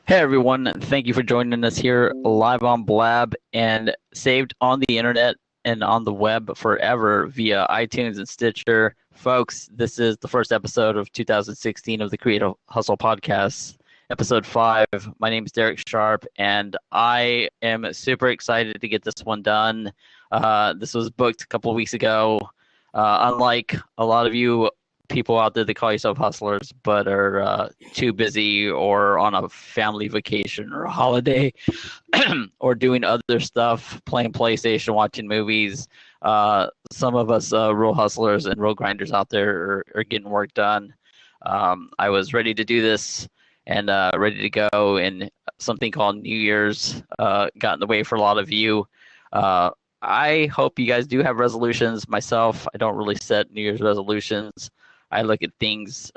Hey everyone, thank you for joining us here live on Blab and saved on the internet and on the web forever via iTunes and Stitcher. Folks, this is the first episode of 2016 of the Creative Hustle Podcast, episode 5. My name is Derek Sharp, and I am super excited to get this one done. This was booked a couple of weeks ago. Unlike a lot of you people out there that call yourself hustlers but are too busy or on a family vacation or a holiday or doing other stuff, playing PlayStation, watching movies. Some of us real hustlers and real grinders out there are getting work done. I was ready to do this and ready to go, and something called New Year's got in the way for a lot of you. I hope you guys do have resolutions. Myself, I don't really set New Year's resolutions. I look at things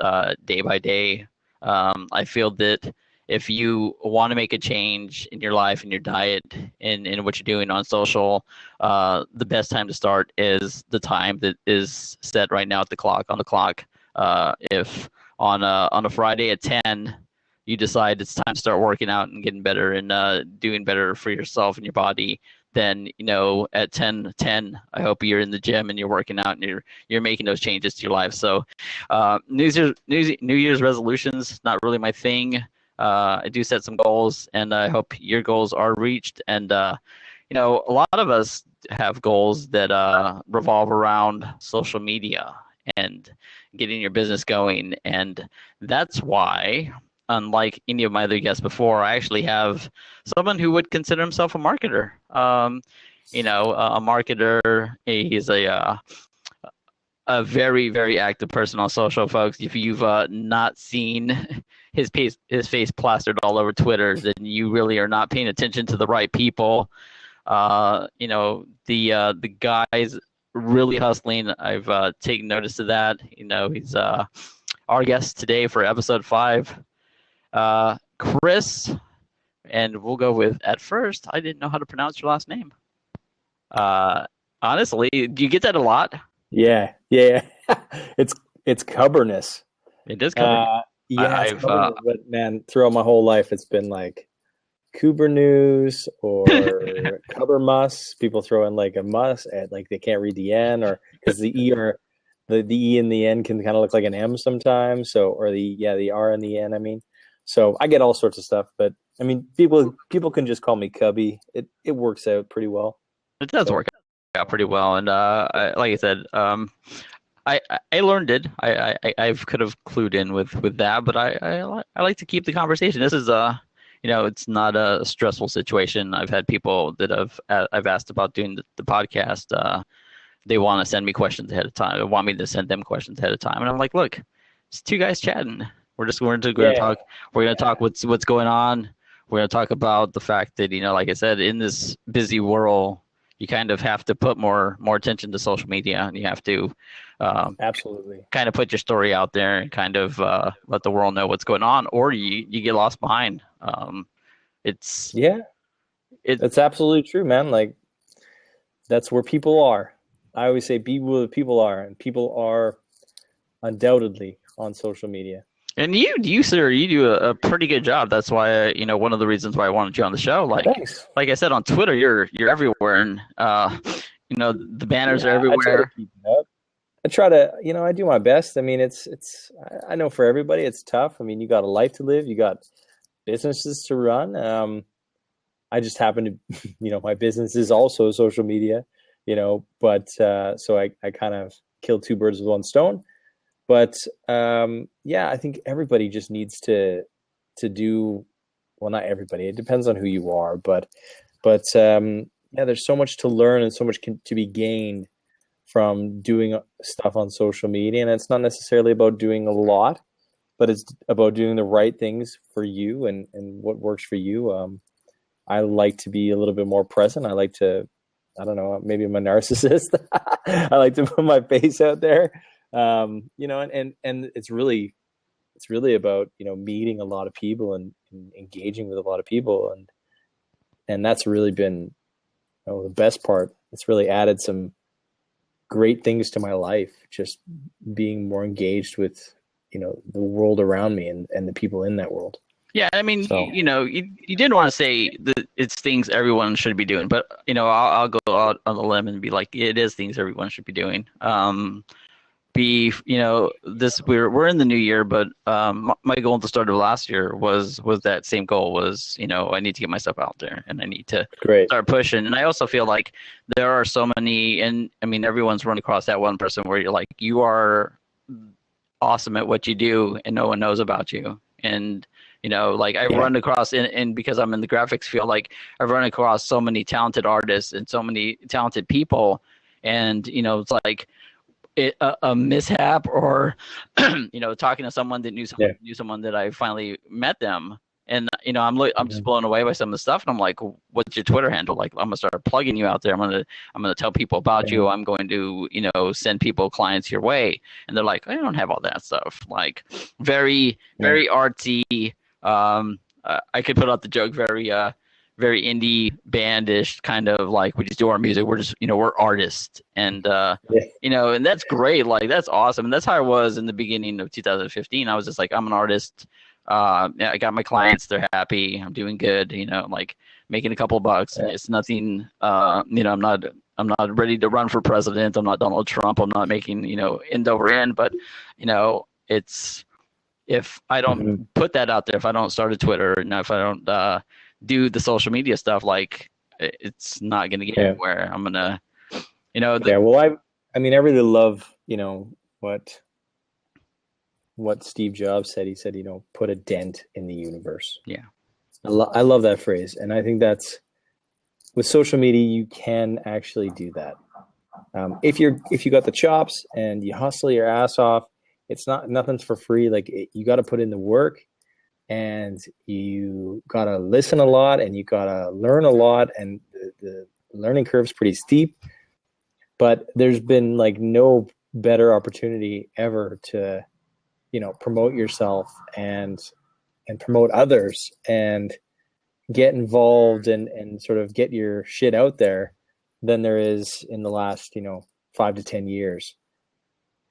day by day. I feel that if you want to make a change in your life, in your diet, in what you're doing on social, the best time to start is the time that is set right now at the clock, on the clock. If on a Friday at 10, you decide it's time to start working out and getting better and doing better for yourself and your body, then at 10:10, I hope you're in the gym and you're working out and you're making those changes to your life. So New Year's resolutions, not really my thing. I do set some goals, and I hope your goals are reached. And a lot of us have goals that revolve around social media and getting your business going, and that's why, unlike any of my other guests before, I actually have someone who would consider himself a marketer. A marketer. He's a very, very active person on social, folks. If you've not seen his face plastered all over Twitter, then you really are not paying attention to the right people. The guy's really hustling. I've taken notice of that. He's our guest today for episode 5. Chris, and we'll go with, at first, I didn't know how to pronounce your last name. Honestly, do you get that a lot? Yeah. It's Kubernetes. It is Kubernetes. It's Kubernetes, but man, throughout my whole life, it's been like Kubernetes or Kubermus. People throw in like a mus at like they can't read the N, or because the E in the N can kind of look like an M sometimes. So, or the R in the N. I mean. So I get all sorts of stuff, but I mean, people can just call me Cubby. It works out pretty well. It does work out pretty well, and like I said, I learned it. I could have clued in with that, but I like to keep the conversation. This is it's not a stressful situation. I've had people that I've asked about doing the podcast. They want to send me questions ahead of time. They want me to send them questions ahead of time, and I'm like, look, it's two guys chatting. We're going to talk. We're going to talk what's going on. We're going to talk about the fact that, like I said, in this busy world, you kind of have to put more attention to social media, and you have to absolutely kind of put your story out there and kind of let the world know what's going on, or you get lost behind. It's absolutely true, man. Like, that's where people are. I always say be where the people are, and people are undoubtedly on social media. And you, sir, you do a pretty good job. That's why, one of the reasons why I wanted you on the show. Thanks. Like I said, on Twitter, you're everywhere, and the banners are everywhere. I try to, I do my best. I mean, I know for everybody, it's tough. I mean, you got a life to live, you got businesses to run. I just happen to, my business is also social media, but so I kind of killed two birds with one stone. But I think everybody just needs to do, well, not everybody. It depends on who you are, but there's so much to learn and so much to be gained from doing stuff on social media. And it's not necessarily about doing a lot, but it's about doing the right things for you and what works for you. I like to be a little bit more present. I like to, I don't know, maybe I'm a narcissist. I like to put my face out there. And it's really about, meeting a lot of people and engaging with a lot of people. And that's really been the best part. It's really added some great things to my life, just being more engaged with, the world around me and the people in that world. Yeah, I mean, So you didn't want to say that it's things everyone should be doing, but I'll go out on the limb and be like, it is things everyone should be doing. This we're in the new year, but my goal at the start of last year was that same goal was, I need to get myself out there and I need to great. start pushing. And I also feel like there are so many, and I mean, everyone's run across that one person where you're like, you are awesome at what you do and no one knows about you. And like I've Yeah. run across, and because I'm in the graphics field, like I've run across so many talented artists and so many talented people, and it's like a mishap or talking to someone that Yeah. knew someone that I finally met them, and I'm just Mhm. blown away by some of the stuff, and I'm like, what's your Twitter handle? Like, I'm gonna start plugging you out there. I'm gonna tell people about Yeah. you. I'm going to send people clients your way, and they're like, I don't have all that stuff. Like, very Yeah. very artsy. I could put out the joke, very indie bandish, kind of like, we just do our music. We're just we're artists, and Yeah. and that's great. Like, that's awesome. And that's how I was in the beginning of 2015. I was just like, I'm an artist. Yeah, I got my clients. They're happy. I'm doing good. Like making a couple bucks. Yeah. It's nothing. I'm not ready to run for president. I'm not Donald Trump. I'm not making end over end. But it's, if I don't Mhm. put that out there, if I don't start a Twitter, and if I don't do the social media stuff, like, it's not gonna get Yeah. anywhere. I'm gonna, Yeah. Well, I mean, I really love, what Steve Jobs said. He said, put a dent in the universe. yeah. I love that phrase, and I think that's, with social media, you can actually do that. If you got the chops and you hustle your ass off, nothing's for free. Like, you got to put in the work, and you got to listen a lot, and you got to learn a lot, and the learning curve's pretty steep. But there's been like no better opportunity ever to, promote yourself and promote others and get involved and sort of get your shit out there than there is in the last 5 to 10 years,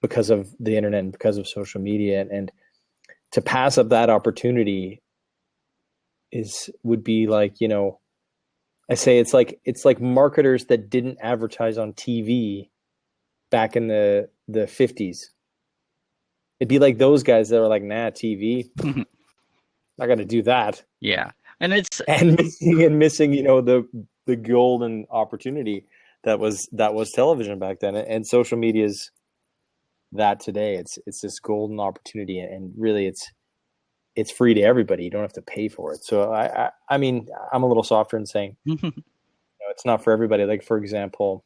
because of the internet and because of social media. And to pass up that opportunity would be like, I say it's like marketers that didn't advertise on TV back in the 50s. It'd be like those guys that were like, nah, TV, not gonna do that. Yeah. And it's, And missing, the golden opportunity that was television back then. And social media is that today. It's this golden opportunity, and really it's free to everybody. You don't have to pay for it. So I mean, I'm a little softer in saying, it's not for everybody. Like, for example,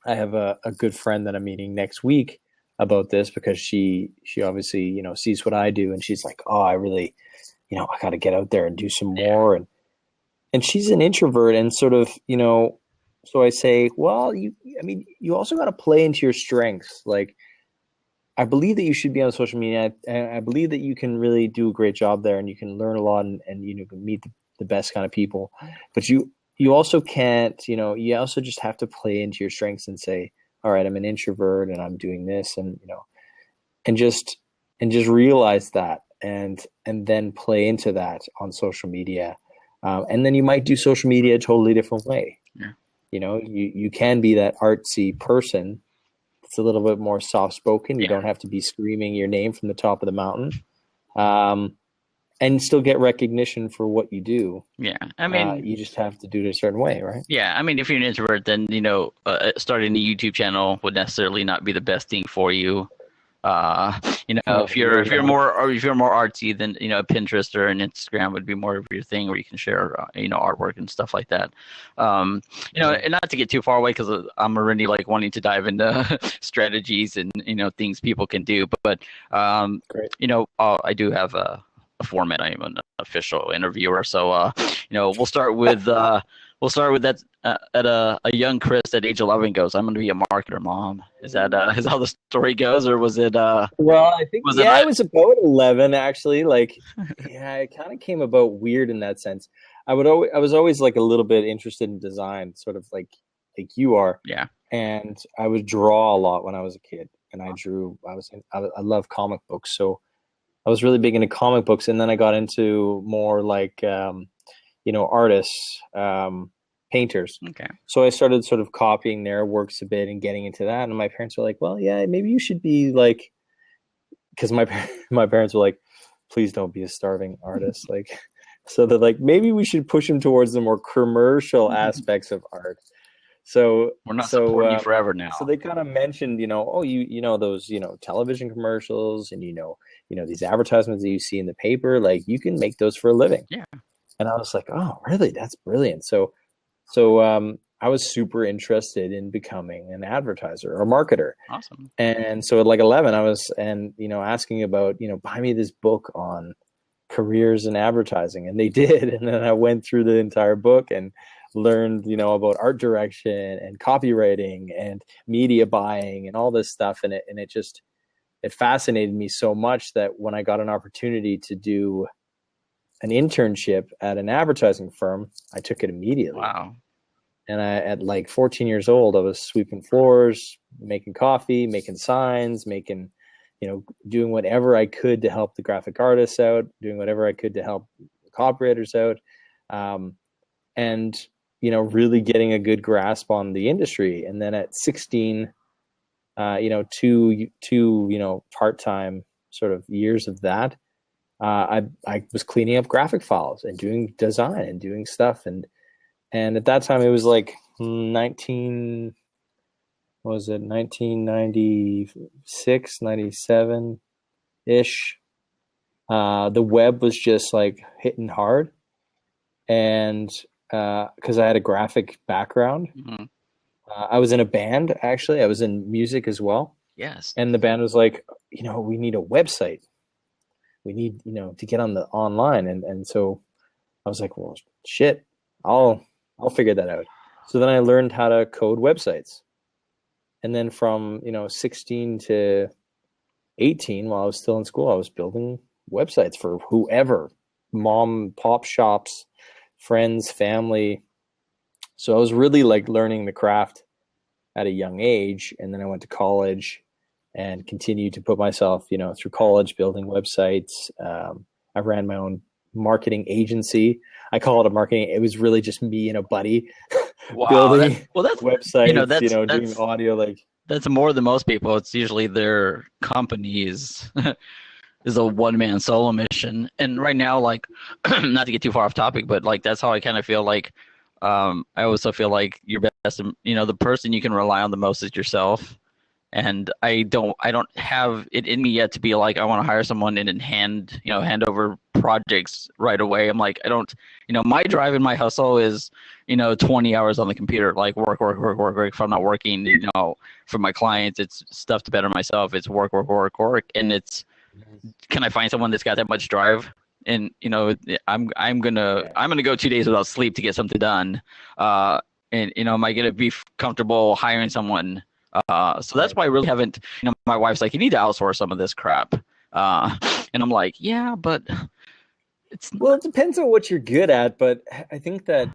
I have a good friend that I'm meeting next week about this, because she obviously, sees what I do, and she's like, oh, I really, I got to get out there and do some more. And she's an introvert, and sort of, so I say, well, you also got to play into your strengths. Like, I believe that you should be on social media. I believe that you can really do a great job there, and you can learn a lot, and can meet the best kind of people. But you also can't, you also just have to play into your strengths and say, all right, I'm an introvert and I'm doing this, and and just realize that, and then play into that on social media. And then you might do social media a totally different way. Yeah. You can be that artsy person. It's a little bit more soft spoken. You don't have to be screaming your name from the top of the mountain, and still get recognition for what you do. Yeah. I mean, you just have to do it a certain way, right? yeah. I mean, if you're an introvert, then, starting a YouTube channel would necessarily not be the best thing for you. If you're more artsy, then Pinterest or an Instagram would be more of your thing, where you can share artwork and stuff like that. And not to get too far away, because I'm already like wanting to dive into strategies and things people can do. But Great. I do have a format. I am an official interviewer, so we'll start with that. At a young Chris at age 11 goes, I'm going to be a marketer, Mom. Is that is how the story goes, or was it? Well, I think it was about 11 actually. Like, yeah, it kind of came about weird in that sense. I was always like a little bit interested in design, sort of like you are. Yeah. And I would draw a lot when I was a kid, and I drew. I love comic books, so I was really big into comic books, and then I got into more like artists, painters. Okay. So I started sort of copying their works a bit and getting into that. And my parents were like, "Well, yeah, maybe you should be like," because my parents were like, "Please don't be a starving artist." Like, so they're like, maybe we should push him towards the more commercial aspects of art. So We're not supporting you so forever now. so they kind of mentioned, oh, those, television commercials, and these advertisements that you see in the paper, like you can make those for a living. Yeah. And I was like, oh, really? That's brilliant. So I was super interested in becoming an advertiser or marketer. Awesome. And so at like 11, I was, asking about, buy me this book on careers in advertising. And they did. And then I went through the entire book and learned, about art direction and copywriting and media buying and all this stuff. And it fascinated me so much that when I got an opportunity to do an internship at an advertising firm, I took it immediately. Wow. And at like 14 years old, I was sweeping floors, making coffee, making signs, doing whatever I could to help the graphic artists out, doing whatever I could to help copywriters out. And really getting a good grasp on the industry. And then at 16, two part-time sort of years of that, I was cleaning up graphic files and doing design and doing stuff. And at that time it was like 1996, 97 ish. The web was just like hitting hard. And because I had a graphic background. Mm-hmm. I was in a band, actually. I was in music as well. Yes. And the band was like, we need a website. We need, to get on the online. And so I was like, well, shit, I'll figure that out. So then I learned how to code websites. And then from, 16 to 18, while I was still in school, I was building websites for whoever, mom, pop shops, friends, family. So I was really like learning the craft at a young age. And then I went to college and continued to put myself, through college, building websites. I ran my own marketing agency. I call it a marketing. It was really just me and a buddy building that's websites, doing audio. Like that's more than most people. It's usually their companies is a one-man solo mission. And right now, like, not to get too far off topic, but like that's how I kind of feel like. I also feel like your best, the person you can rely on the most is yourself. And I don't have it in me yet to be like, I want to hire someone and then hand over projects right away. I'm like, I don't, my drive and my hustle is, 20 hours on the computer, like work. If I'm not working, for my clients, it's stuff to better myself. It's work. And it's, can I find someone that's got that much drive? And, I'm gonna go 2 days without sleep to get something done. And, am I going to be comfortable hiring someone? So that's why I really haven't, my wife's like, you need to outsource some of this crap. And I'm like, yeah, but well, it depends on what you're good at, but I think that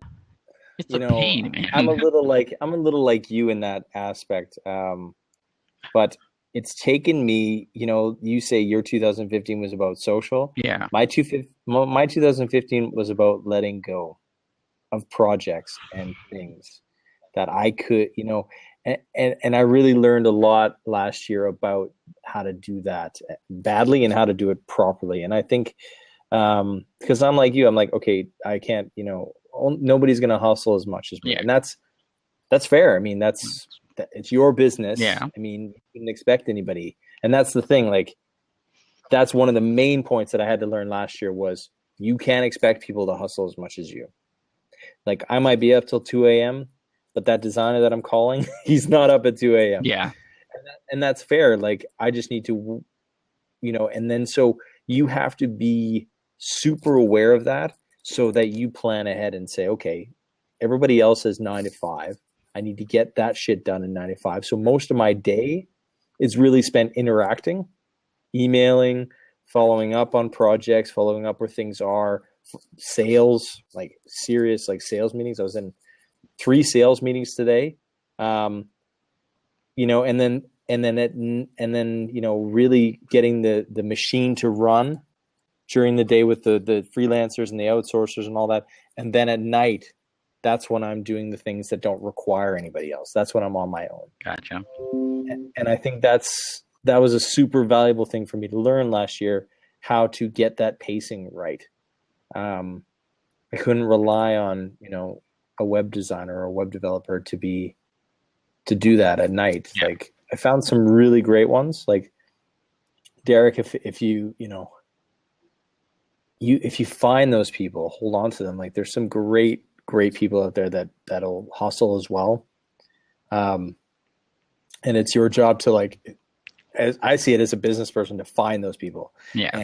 it's a pain, man. I'm a little like you in that aspect. But it's taken me, you say your 2015 was about social. Yeah. My 2015 was about letting go of projects and things that I could, and I really learned a lot last year about how to do that badly and how to do it properly. And I think, because I'm like you, I'm like, okay, I can't, nobody's going to hustle as much as me. Yeah. And that's fair. I mean, it's your business. Yeah. I mean, you couldn't expect anybody. And that's the thing. Like, that's one of the main points that I had to learn last year was you can't expect people to hustle as much as you. Like, I might be up till 2 a.m., but that designer that I'm calling, he's not up at 2 a.m. Yeah. And that's fair. Like, I just need to, and then so you have to be super aware of that so that you plan ahead and say, okay, everybody else has 9 to 5. I need to get that shit done in 9 to 5. So most of my day is really spent interacting, emailing, following up on projects, following up where things are, sales, like serious, like sales meetings. I was in 3 sales meetings today. And then and then really getting the machine to run during the day with the freelancers and the outsourcers and all that. And then at night, that's when I'm doing the things that don't require anybody else. That's when I'm on my own. Gotcha. And I think that was a super valuable thing for me to learn last year, how to get that pacing right. I couldn't rely on, a web designer or a web developer to do that at night. Yeah. Like, I found some really great ones. Like, Derek, if you find those people, hold on to them. Like, there's some great people out there that'll hustle as well. And it's your job to, like, as I see it, as a business person, to find those people. Yeah.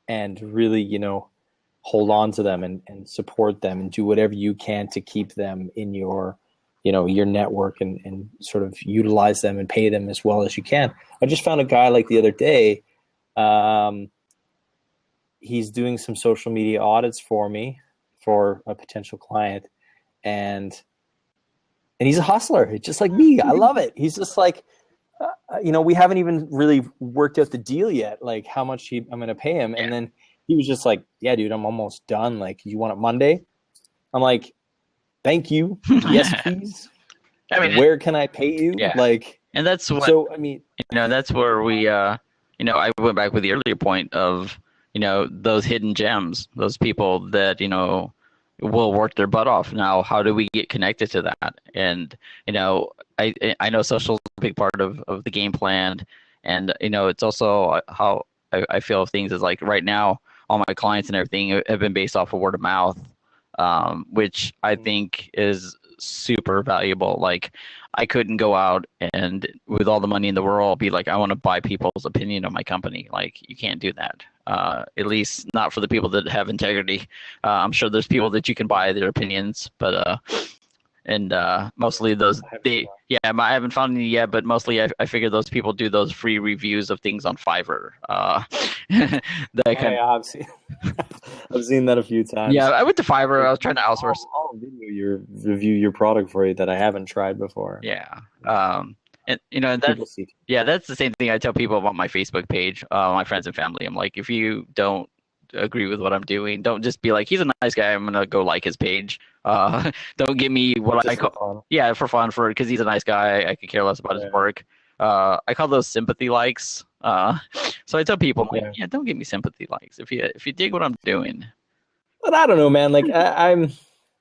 And really, hold on to them and support them and do whatever you can to keep them in your network and sort of utilize them and pay them as well as you can. I just found a guy like the other day. He's doing some social media audits for me for a potential client, and he's a hustler, just like me. I love it. He's just like, we haven't even really worked out the deal yet, like how much I'm going to pay him. Yeah. And then he was just like, yeah, dude, I'm almost done. Like, you want it Monday? I'm like, thank you. Yes, please. I mean, where can I pay you? Yeah. Like, and that's what, so, I mean, that's where we, I went back with the earlier point of, those hidden gems, those people that, will work their butt off. Now, how do we get connected to that? And, I know social is a big part of the game plan. And, it's also how I feel things is like right now, all my clients and everything have been based off of word of mouth, which I think is super valuable. Like, I couldn't go out and with all the money in the world be like, I want to buy people's opinion of my company. Like, you can't do that. At least not for the people that have integrity. I'm sure there's people that you can buy their opinions, but mostly those I haven't found any yet, but mostly I figure those people do those free reviews of things on Fiverr. I've seen that a few times. Yeah, I went to Fiverr. I was trying to outsource. I'll review your product for you that I haven't tried before. Yeah. And that's the same thing I tell people about my Facebook page, my friends and family. I'm like, if you don't agree with what I'm doing, don't just be like, he's a nice guy, I'm gonna go like his page. Don't give me what just I call for fun, because he's a nice guy. I could care less about his work. I call those sympathy likes. So I tell people, don't give me sympathy likes if you dig what I'm doing. But I don't know, man. Like, I'm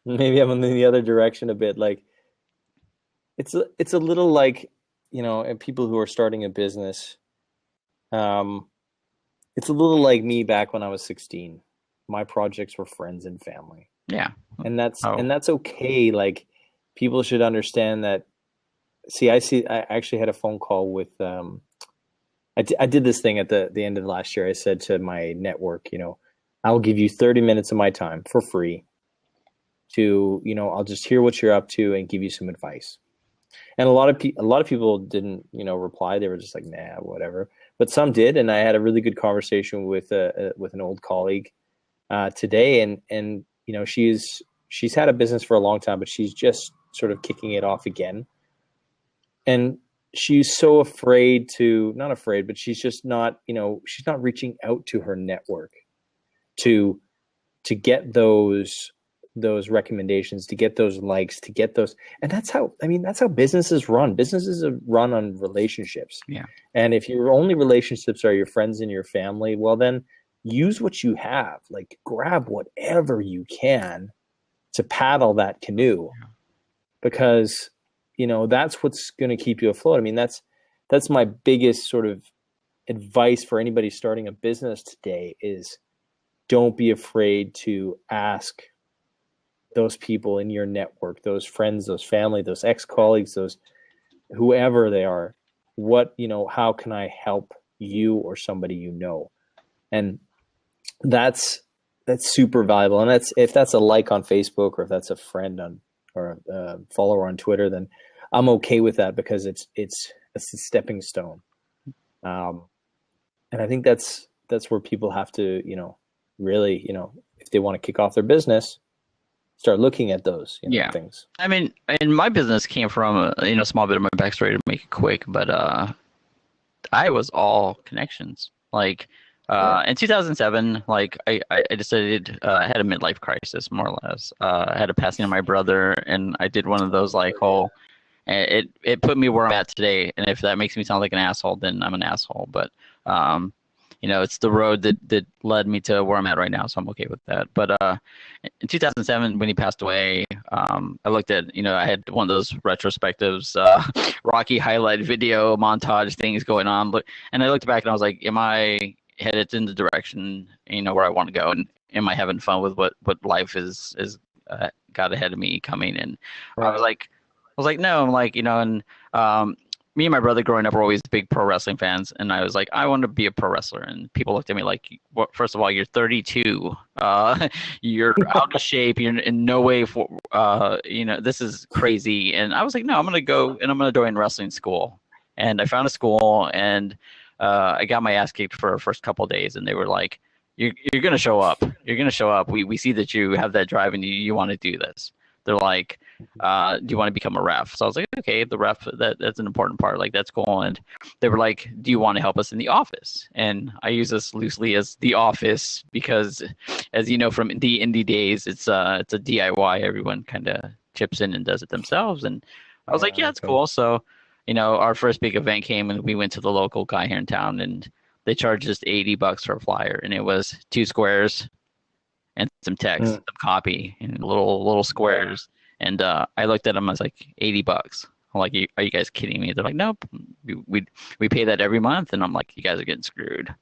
in the other direction a bit. Like, it's a little like, people who are starting a business. It's a little like me back when I was 16. My projects were friends and family. Yeah. And that's okay. Like, people should understand that. I actually had a phone call with, I did this thing at the end of last year. I said to my network, I'll give you 30 minutes of my time for free to, I'll just hear what you're up to and give you some advice. And a lot of people didn't, reply. They were just like, nah, whatever. But some did, and I had a really good conversation with an old colleague today, and she's had a business for a long time, but she's just sort of kicking it off again. And she's so not afraid, but she's just not, she's not reaching out to her network to get those recommendations, to get those likes, to get those. And that's how businesses run. Businesses are run on relationships. Yeah. And if your only relationships are your friends and your family, well, then use what you have. Like, grab whatever you can to paddle that canoe, because, that's what's going to keep you afloat. I mean, that's my biggest sort of advice for anybody starting a business today is, don't be afraid to ask those people in your network, those friends, those family, those ex-colleagues, those whoever they are, how can I help you or somebody And that's super valuable. And if that's a like on Facebook, or if that's a friend or a follower on Twitter, then I'm okay with that, because it's a stepping stone. And I think that's where people have to, really, if they want to kick off their business, start looking at those, Yeah. things. I mean, and my business came from a small bit of my backstory to make it quick, but I was all connections. Like Yeah. in 2007, like I decided I had a midlife crisis more or less. I had a passing of my brother, and I did one of those like whole. It put me where I'm at today, and if that makes me sound like an asshole, then I'm an asshole. But um, it's the road that led me to where I'm at right now, so I'm okay with that. But in 2007, when he passed away, I looked at, I had one of those retrospectives, Rocky highlight video montage things going on, and I looked back and I was like, am I headed in the direction, where I want to go, and am I having fun with what life is got ahead of me coming? And I was Right. like, no, I'm like, and me and my brother growing up were always big pro wrestling fans, and I was like, I want to be a pro wrestler. And people looked at me like, well, first of all, you're 32, you're out of shape, you're in no way for, this is crazy. And I was like, no, I'm gonna go and I'm gonna join wrestling school. And I found a school, and I got my ass kicked for the first couple of days, and they were like, you're gonna show up. You're gonna show up. We see that you have that drive and you want to do this. They're like, do you want to become a ref? So I was like, okay, the ref, that's an important part. Like, that's cool. And they were like, do you want to help us in the office? And I use this loosely as the office because, as you know from the indie days, it's a DIY. Everyone kind of chips in and does it themselves. And I was like, yeah, it's cool. So, our first big event came, and we went to the local guy here in town, and they charged us $80 for a flyer, and it was 2 squares and some text, some copy, and little squares. And I looked at them. I was like, $80. I'm like, are you guys kidding me? They're like, nope. We pay that every month. And I'm like, you guys are getting screwed.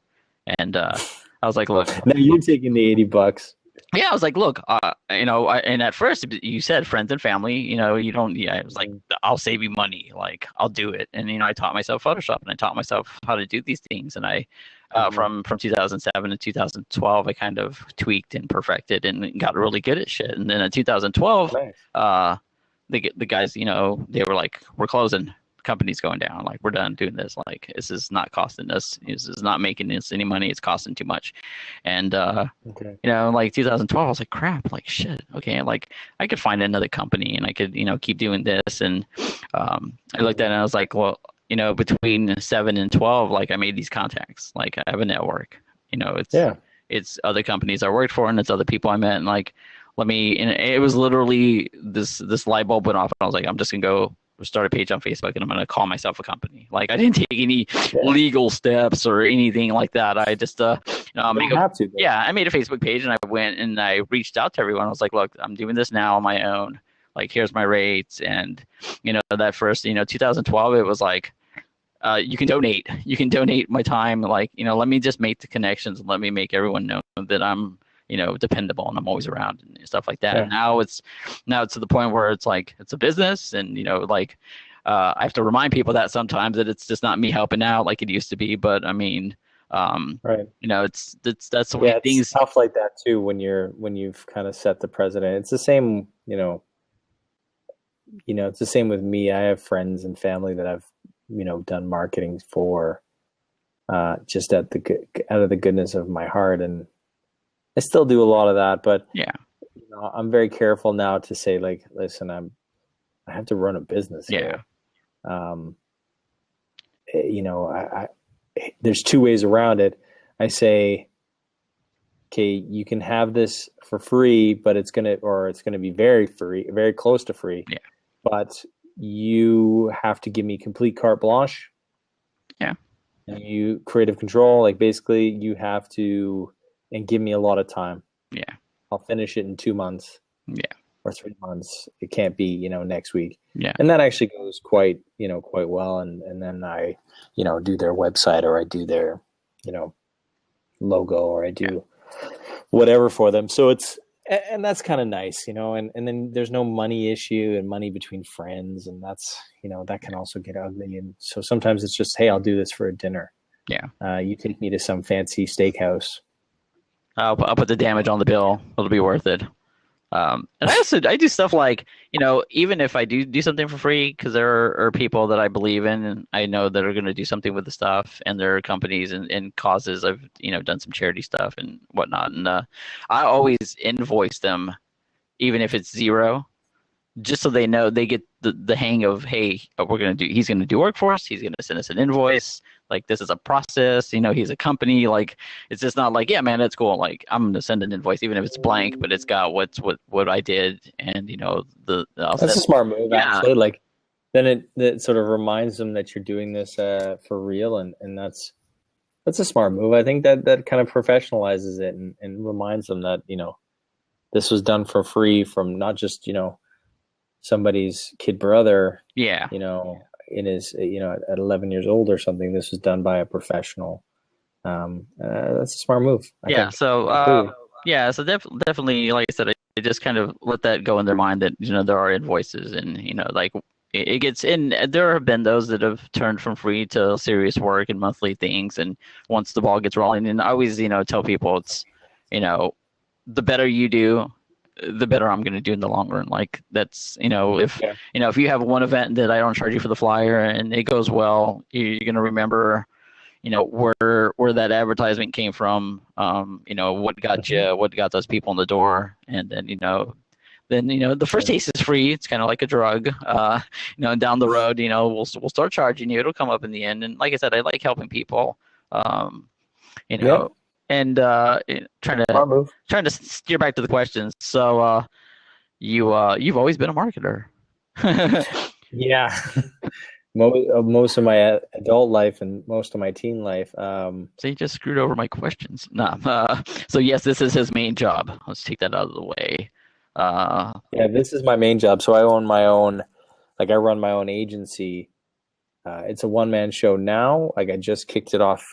And I was like, look. Now you're taking the $80. Yeah, I was like, look, and at first you said friends and family, you don't. Yeah, I was like, I'll save you money. Like, I'll do it. And I taught myself Photoshop, and I taught myself how to do these things. And I, from 2007 to 2012, I kind of tweaked and perfected and got really good at shit. And then in 2012, Nice. the guys, they were like, we're closing. Company's going down. Like, we're done doing this. Like, this is not costing us. This is not making us any money. It's costing too much. And like 2012, I was like, crap. Like, shit. Okay, like I could find another company, and I could keep doing this. And I looked at it, and I was like, well, between 7 and 12, like I made these contacts. Like, I have a network. It's other companies I worked for, and it's other people I met. And like, and it was literally this light bulb went off, and I was like, I'm just gonna go start a page on Facebook, and I'm going to call myself a company. Like, I didn't take any legal steps or anything like that. I just, I made a Facebook page, and I went and I reached out to everyone. I was like, look, I'm doing this now on my own. Like, here's my rates. And, that first, 2012, it was like, you can donate my time. Like, let me just make the connections, and let me make everyone know that I'm, dependable, and I'm always around and stuff like that. Yeah. And now it's to the point where it's like, it's a business, and I have to remind people that sometimes that it's just not me helping out like it used to be. But I mean, right. It's that's the way things. It's tough like that too when you've kind of set the precedent. It's the same, it's the same with me. I have friends and family that I've done marketing for, just out of the goodness of my heart, and I still do a lot of that, but yeah, I'm very careful now to say, like, listen, I have to run a business here. There's 2 ways around it. I say, okay, you can have this for free, but it's gonna be very free, very close to free. Yeah. But you have to give me complete carte blanche. Yeah. You creative control, like basically you have to. And give me a lot of time. Yeah. I'll finish it in 2 months. Yeah. Or 3 months. It can't be, next week. Yeah. And that actually goes quite well. And then I, do their website, or I do their, logo, or I do whatever for them. So and that's kind of nice, and then there's no money issue and money between friends. And that's, that can also get ugly. And so sometimes it's just, hey, I'll do this for a dinner. Yeah. You take me to some fancy steakhouse. I'll put the damage on the bill. It'll be worth it. And I do stuff like, even if I do something for free, because there are people that I believe in and I know that are going to do something with the stuff, and there are companies and causes. I've, done some charity stuff and whatnot. And I always invoice them even if it's zero, just so they know, they get the hang of, hey, he's gonna do work for us, he's gonna send us an invoice, like this is a process, he's a company, like it's just not like, yeah man, that's cool, like I'm gonna send an invoice even if it's blank, but it's got what I did, and I'll That's set, a smart move, yeah, actually. Like then it sort of reminds them that you're doing this for real, and that's a smart move. I think that kind of professionalizes it and reminds them that this was done for free from not just somebody's kid brother, yeah, in his at 11 years old or something. This was done by a professional. That's a smart move, I yeah. think. So Completely. yeah, so definitely, like I said, I just kind of let that go in their mind that there are invoices, and like it gets in. There have been those that have turned from free to serious work and monthly things, and once the ball gets rolling, and I always tell people it's the better you do, the better I'm going to do in the long run. Like that's if Yeah. if you have one event that I don't charge you for the flyer and it goes well, you're going to remember where that advertisement came from, what got Mhm. you, what got those people in the door, and then the first taste is free. It's kind of like a drug. Down the road, we'll start charging you. It'll come up in the end. And like I said, I like helping people. Um, you Yeah. know, and Smart move. trying to steer back to the questions. So you've always been a marketer. Yeah. Most of my adult life and most of my teen life. So you just screwed over my questions. Nah. So yes, this is his main job. Let's take that out of the way. Yeah, this is my main job. So I own my own, like I run my own agency. It's a one-man show now. Like I just kicked it off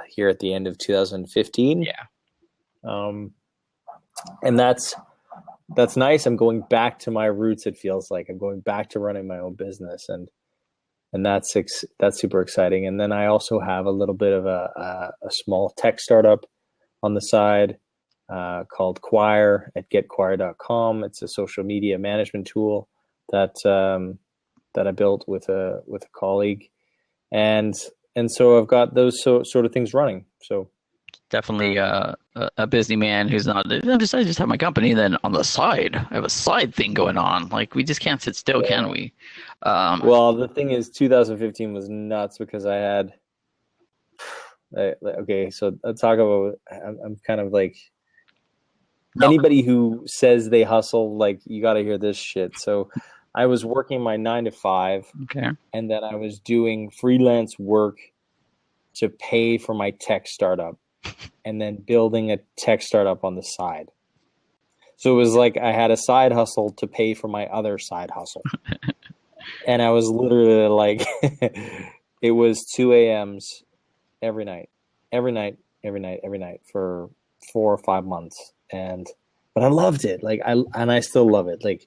here at the end of 2015. Yeah. And that's nice. I'm going back to my roots. It feels like I'm going back to running my own business, and that's super exciting. And then I also have a little bit of a small tech startup on the side called Quire at getquire.com. It's a social media management tool that I built with a colleague, and so I've got those sort of things running. So Definitely a busy man who's not. I just have my company. Then on the side, I have a side thing going on. Like we just can't sit still, can we? well, the thing is, 2015 was nuts because I had. Okay, so let's talk about. I'm kind of like anybody who says they hustle. Like you got to hear this shit. So I was working my 9 to 5, Okay. and then I was doing freelance work to pay for my tech startup, and then building a tech startup on the side. So it was like I had a side hustle to pay for my other side hustle. And I was literally like, it was 2 a.m.s every night for 4 or 5 months. But I loved it. Like I still love it. Like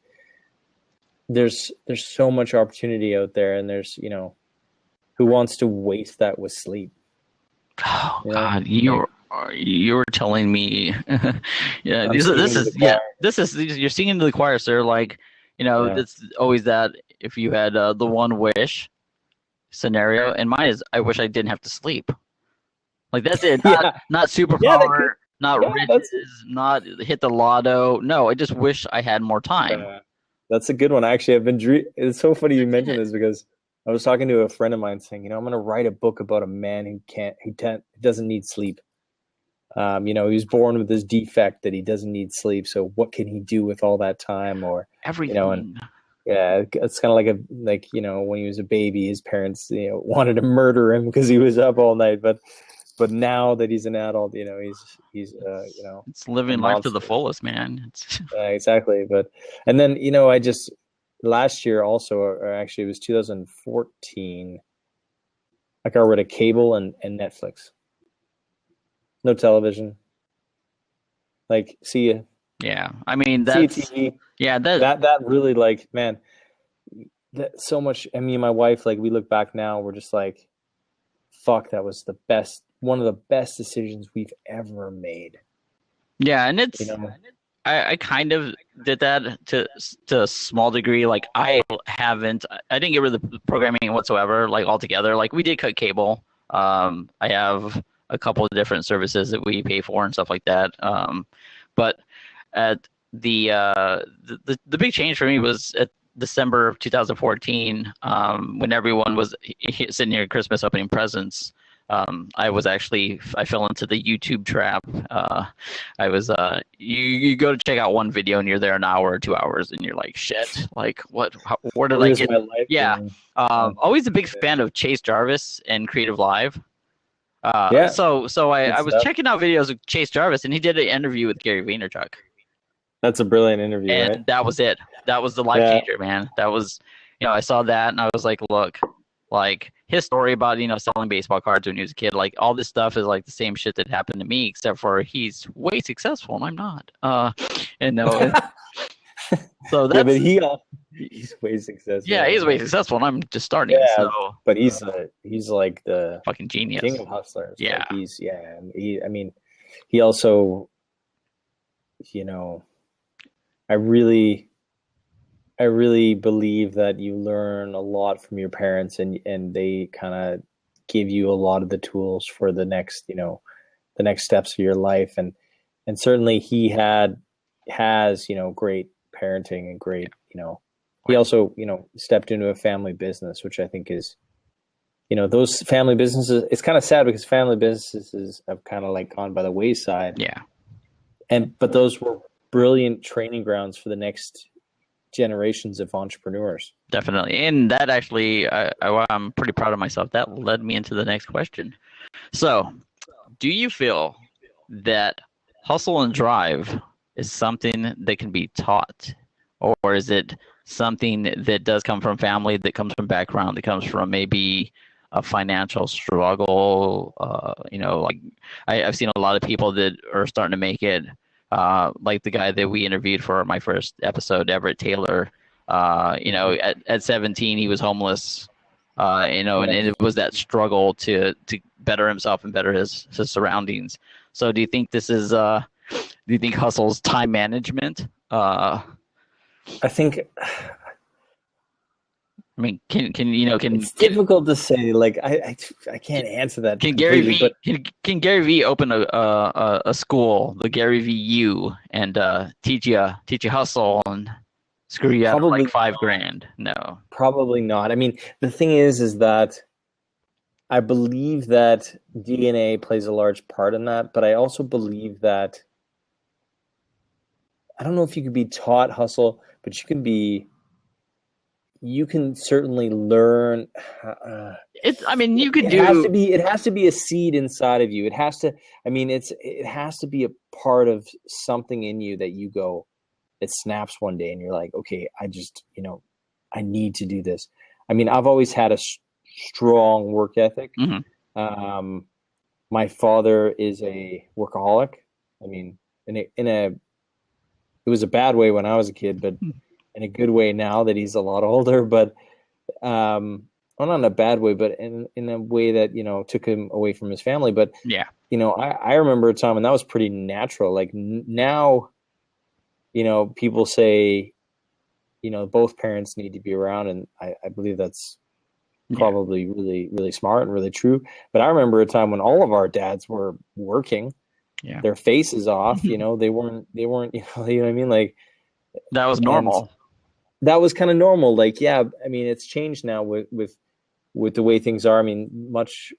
there's so much opportunity out there, and there's, who wants to waste that with sleep? Oh God, you were telling me, yeah. This is you're singing into the choir, sir. Like, it's always that if you had the one wish scenario, and mine is I wish I didn't have to sleep. Like that's it. Not superpower, not riches, not hit the lotto. No, I just wish I had more time. That's a good one. Actually, I've been. It's so funny you mentioned this because I was talking to a friend of mine saying, I'm going to write a book about a man who doesn't need sleep. He was born with this defect that he doesn't need sleep. So what can he do with all that time? Or everything. Yeah, it's kind of like when he was a baby, his parents wanted to murder him because he was up all night. But now that he's an adult, he's it's living life to the fullest, man. Exactly. And then I just last year also, or actually it was 2014, I got rid of cable and Netflix. No television. Like, see ya. Yeah, I mean that's TV. Yeah, that really, like, man, that so much. I mean, my wife, like, we look back now, we're just like, fuck, that was one of the best decisions we've ever made. Yeah, and it's I kind of did that to a small degree. Like I didn't get rid of the programming whatsoever, like altogether. Like we did cut cable. I have a couple of different services that we pay for and stuff like that. But the big change for me was at December of 2014, when everyone was sitting here at Christmas opening presents. I fell into the YouTube trap. You go to check out one video and you're there an hour or 2 hours and you're like, shit, like where did I get? My life Yeah. going? Always a big fan of Chase Jarvis and Creative Live. Yeah. So I was stuff. checking out videos of Chase Jarvis, and he did an interview with Gary Vaynerchuk. That's a brilliant interview, And right? that was it. That was the life changer, man. That was, I saw that and I was like, look, like his story about, selling baseball cards when he was a kid, like all this stuff is like the same shit that happened to me, except for he's way successful and I'm not. So that's, but he's way successful. Yeah, he's way successful and I'm just starting. Yeah, so but he's like the fucking genius, king of hustlers. Yeah. Like he also, I really believe that you learn a lot from your parents, and they kind of give you a lot of the tools for the next steps of your life. And certainly he has, great parenting and great, he also, stepped into a family business, which I think is, those family businesses, it's kind of sad because family businesses have kind of like gone by the wayside. Yeah. But those were brilliant training grounds for the next generations of entrepreneurs. Definitely. And that actually, I'm pretty proud of myself. That led me into the next question. So, do you feel that hustle and drive is something that can be taught? Or is it something that does come from family, that comes from background, that comes from maybe a financial struggle? Like I've seen a lot of people that are starting to make it, like the guy that we interviewed for my first episode, Everett Taylor. At 17, he was homeless, and it was that struggle to better himself and better his surroundings. So do you think this is, do you think hustle's time management? I think, I mean, can it's difficult to say. Like I can't answer that. Can Gary Vee open a school, the Gary Vee U, and teach you hustle and screw you out of like $5,000? No, probably not. I mean, the thing is that I believe that DNA plays a large part in that, but I also believe that I don't know if you could be taught hustle, but you can certainly learn. It has to be a seed inside of you. It has to be a part of something in you that you go, it snaps one day and you're like, okay, I just, I need to do this. I mean, I've always had a strong work ethic. Mm-hmm. My father is a workaholic. I mean, it was a bad way when I was a kid, but in a good way now that he's a lot older. But well, not in a bad way, but in a way that took him away from his family. But yeah, I remember a time when that was pretty natural. Like now, people say, both parents need to be around, and I believe that's probably really, really smart and really true. But I remember a time when all of our dads were working. Yeah. Their faces off, they weren't, you know what I mean? Like that was normal. That was kind of normal. Like, yeah, I mean, it's changed now with the way things are. I mean, much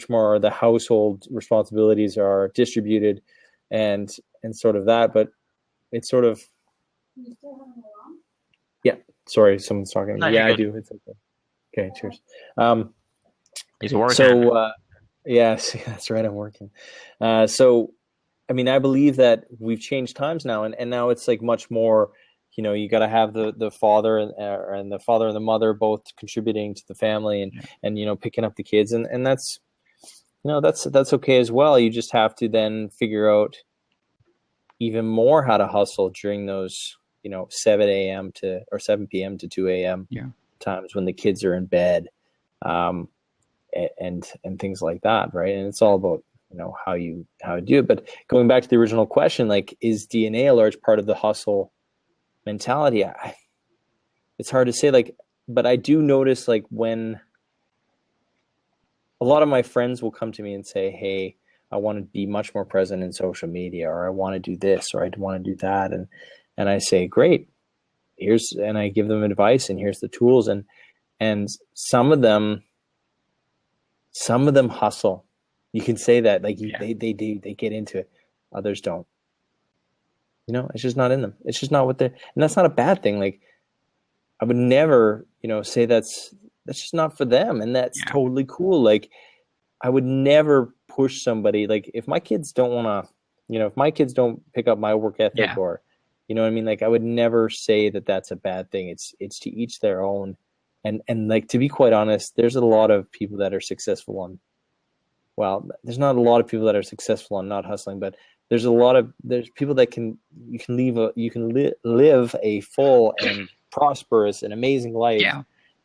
more the household responsibilities are distributed and sort of that, but it's sort of, yeah, sorry, someone's talking. No, yeah, I do. It's okay. Okay. Cheers. He's working. So, yes, that's right. I'm working. So, I mean, I believe that we've changed times now, and now it's like much more, you got to have the father and the father and the mother both contributing to the family and picking up the kids, and that's, that's okay as well. You just have to then figure out even more how to hustle during those, 7 a.m. or 7 p.m. to 2 a.m. times when the kids are in bed, and things like that, right? And it's all about how you do it. But going back to the original question, like, is DNA a large part of the hustle mentality? It's hard to say, like, but I do notice, like, when a lot of my friends will come to me and say, hey, I want to be much more present in social media, or I want to do this, or I want to do that. And I say, great, and I give them advice, and here's the tools. And some of them hustle. You can say that, like, they get into it. Others don't. It's just not in them. It's just not what they're, and that's not a bad thing. Like, I would never, say that's just not for them, and that's totally cool. Like, I would never push somebody. Like, if my kids don't want to, if my kids don't pick up my work ethic, or, you know what I mean? Like, I would never say that that's a bad thing. It's to each their own. And like, to be quite honest, there's a lot of people that are successful on, well, there's not a lot of people that are successful on not hustling, but there's people that you can live a full and prosperous and amazing life,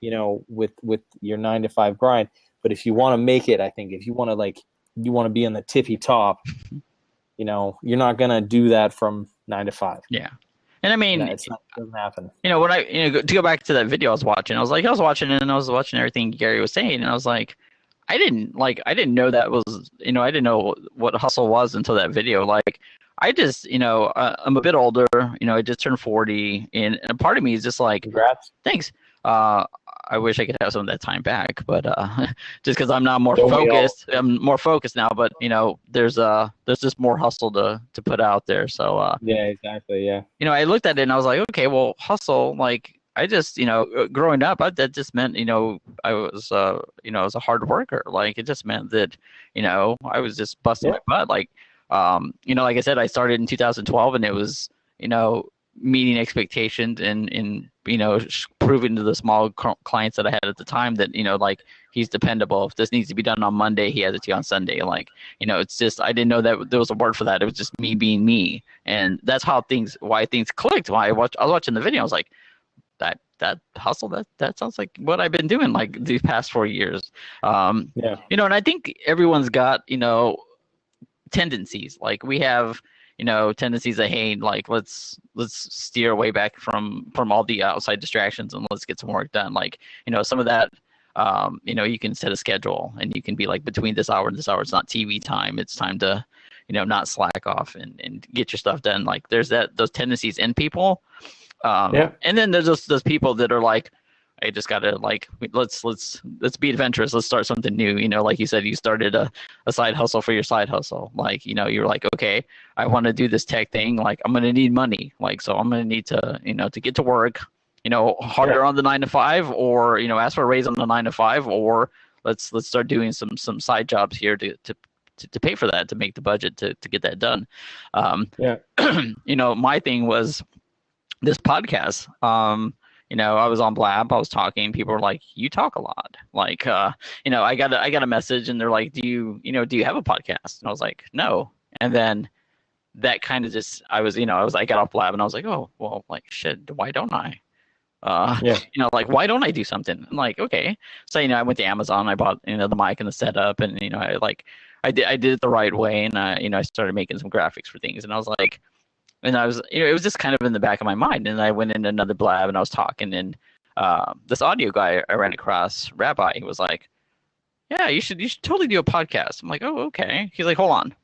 with your 9-to-5 grind. But if you want to make it, I think if you want to be on the tippy top, you're not going to do that from 9 to 5. Yeah. And I mean, it doesn't happen. When to go back to that video I was watching, I was watching everything Gary was saying, and I was like, I didn't know that was, I didn't know what hustle was until that video. Like, I just, I'm a bit older, I just turned 40, and a part of me is just like, congrats. Thanks. I wish I could have some of that time back, but just because I'm now more focused, I'm more focused now. But there's just more hustle to put out there. So yeah, exactly, yeah. I looked at it and I was like, okay, well, hustle. Like, I just growing up, that just meant I was I was a hard worker. Like, it just meant that I was just busting my butt. Like, like I said, I started in 2012, and it was meeting expectations and proving to the small clients that I had at the time that like, he's dependable. If this needs to be done on Monday, he has it to you on Sunday. Like, it's just, I didn't know that there was a word for that. It was just me being me, and that's why things clicked. When I was watching the video, I was like, that hustle, that sounds like what I've been doing like these past 4 years. And I think everyone's got tendencies. Like, we have tendencies that, hey, like, let's steer away back from all the outside distractions and let's get some work done. Like, some of that, you can set a schedule and you can be like, between this hour and this hour, it's not TV time. It's time to, not slack off and get your stuff done. Like, there's those tendencies in people. And then there's those people that are like, I just gotta, like, let's be adventurous. Let's start something new. Like you said, you started a side hustle for your side hustle. Like, you're like, okay, I want to do this tech thing. Like, I'm gonna need money. Like, so I'm gonna need to, to get to work, harder on the 9 to 5, or ask for a raise on the 9 to 5, or let's start doing some side jobs here to pay for that, to make the budget to get that done. My thing was this podcast. I was on Blab, I was talking, people were like, you talk a lot. Like, I got a message and they're like, do you have a podcast? And I was like, no. And then that kind of just, I got off Blab and I was like, oh, well, like, shit, why don't I? Like, why don't I do something? I'm like, okay. So, I went to Amazon, I bought, the mic and the setup, and, I did it the right way. And, I started making some graphics for things, and I was like, and I was, it was just kind of in the back of my mind. And I went into another Blab and I was talking, and this audio guy I ran across, Rabbi, he was like, yeah, you should totally do a podcast. I'm like, oh, okay. He's like, hold on.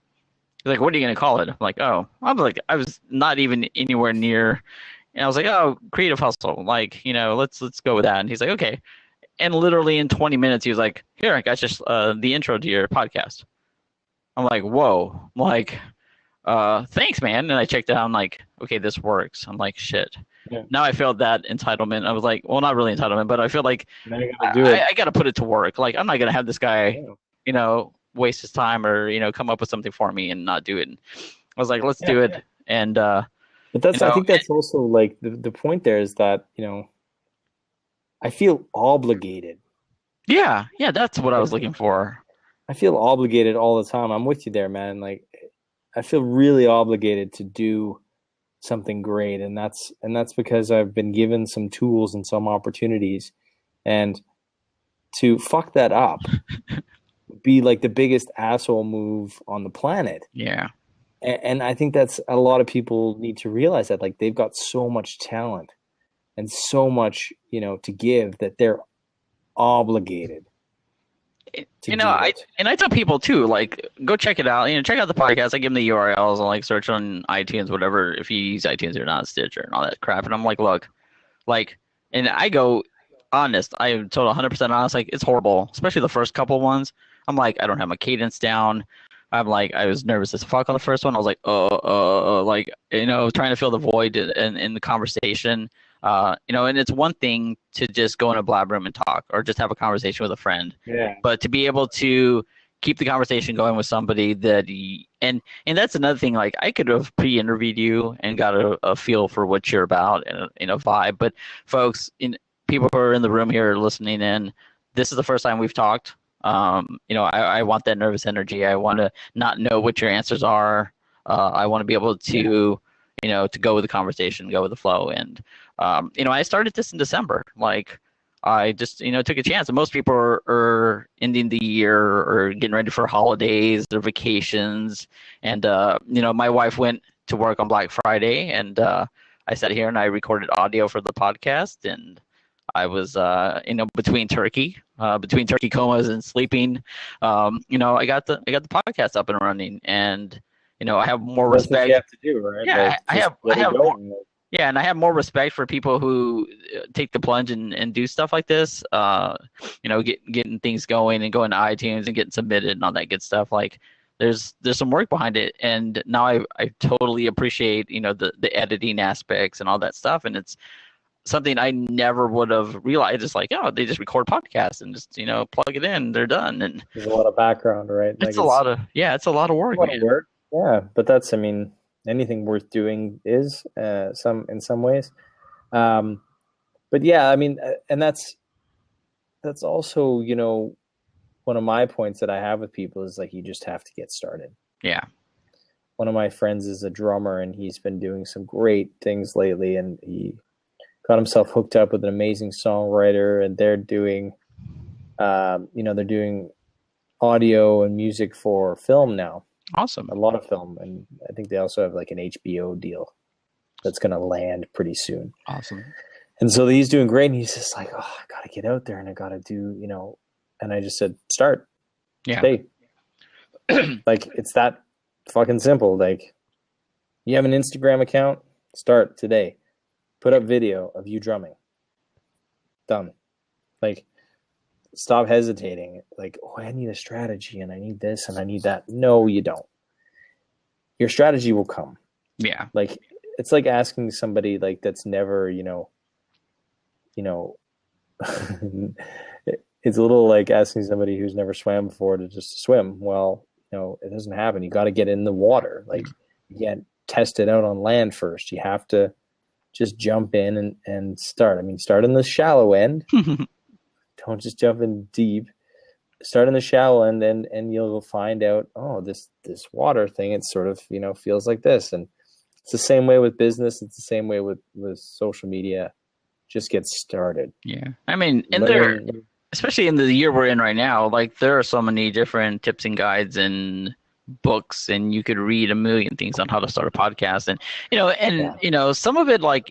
He's like, what are you going to call it? I'm like, oh, I was not even anywhere near. And I was like, oh, Creative Hustle. Like, let's go with that. And he's like, okay. And literally in 20 minutes, he was like, here, I got just the intro to your podcast. I'm like, whoa. I'm like, thanks, man. And I checked it out. I'm like, okay, this works. I'm like, shit. Yeah. Now I feel that entitlement. I was like, well, not really entitlement, but I feel like I got to put it to work. Like, I'm not going to have this guy, waste his time or, come up with something for me and not do it. And I was like, let's do it. And, but I think that's also like the point there is that, I feel obligated. Yeah. Yeah. That's what I was looking for. I feel obligated all the time. I'm with you there, man. Like, I feel really obligated to do something great. And that's because I've been given some tools and some opportunities, and to fuck that up be like the biggest asshole move on the planet. Yeah. And I think that's a lot of people need to realize that, like, they've got so much talent and so much, to give, that they're obligated. to do it. I tell people too, like, go check it out. Check out the podcast. I give them the URLs and like search on iTunes, whatever, if you use iTunes or not, Stitcher and all that crap. And I'm like, look, like, and I go honest. I am told 100% honest. Like, it's horrible, especially the first couple ones. I'm like, I don't have my cadence down. I'm like, I was nervous as fuck on the first one. I was like, like, trying to fill the void in the conversation. And it's one thing to just go in a blab room and talk, or just have a conversation with a friend. Yeah. But to be able to keep the conversation going with somebody that, and that's another thing. Like, I could have pre-interviewed you and got a feel for what you're about and a vibe. But folks, people who are in the room here listening in, this is the first time we've talked. I want that nervous energy. I want to not know what your answers are. I want to be able to, to go with the conversation, go with the flow. And, I started this in December. Like, I just, took a chance. And most people are ending the year or getting ready for holidays, their vacations. And, my wife went to work on Black Friday, and I sat here and I recorded audio for the podcast. And I was, between turkey comas and sleeping, I got the podcast up and running, and I have more respect. That's what you have to do, right? Yeah, like, and I have more respect for people who take the plunge and do stuff like this. Getting things going and going to iTunes and getting submitted and all that good stuff. Like, there's some work behind it, and now I totally appreciate the editing aspects and all that stuff, and it's something I never would have realized. It's like, they just record podcasts and just, plug it in, they're done. And there's a lot of background, right? It's a lot of work. Yeah, but that's, anything worth doing is in some ways. But yeah, and that's also, one of my points that I have with people is like, you just have to get started. Yeah. One of my friends is a drummer, and he's been doing some great things lately, and he got himself hooked up with an amazing songwriter, and they're doing, they're doing audio and music for film now. Awesome. A lot of film. And I think they also have like an HBO deal that's going to land pretty soon. Awesome. And so he's doing great. And he's just like, I got to get out there and I got to do, and I just said, start. Yeah. Stay. Like, it's that fucking simple. Like, you have an Instagram account, start today. Put up video of you drumming. Done. Like, stop hesitating. Like, I need a strategy and I need this and I need that. No, you don't. Your strategy will come. Yeah. Like, it's like asking somebody like that's never, it's a little like asking somebody who's never swam before to just swim. Well, it doesn't happen. You got to get in the water. Like, you can't test it out on land first. You have to just jump in and start. Start in the shallow end. Don't just jump in deep. Start in the shallow end, and you'll find out, this water thing, it sort of, feels like this. And it's the same way with business. It's the same way with social media. Just get started. Yeah. Especially in the year we're in right now, like, there are so many different tips and guides and books, and you could read a million things on how to start a podcast. And some of it, like,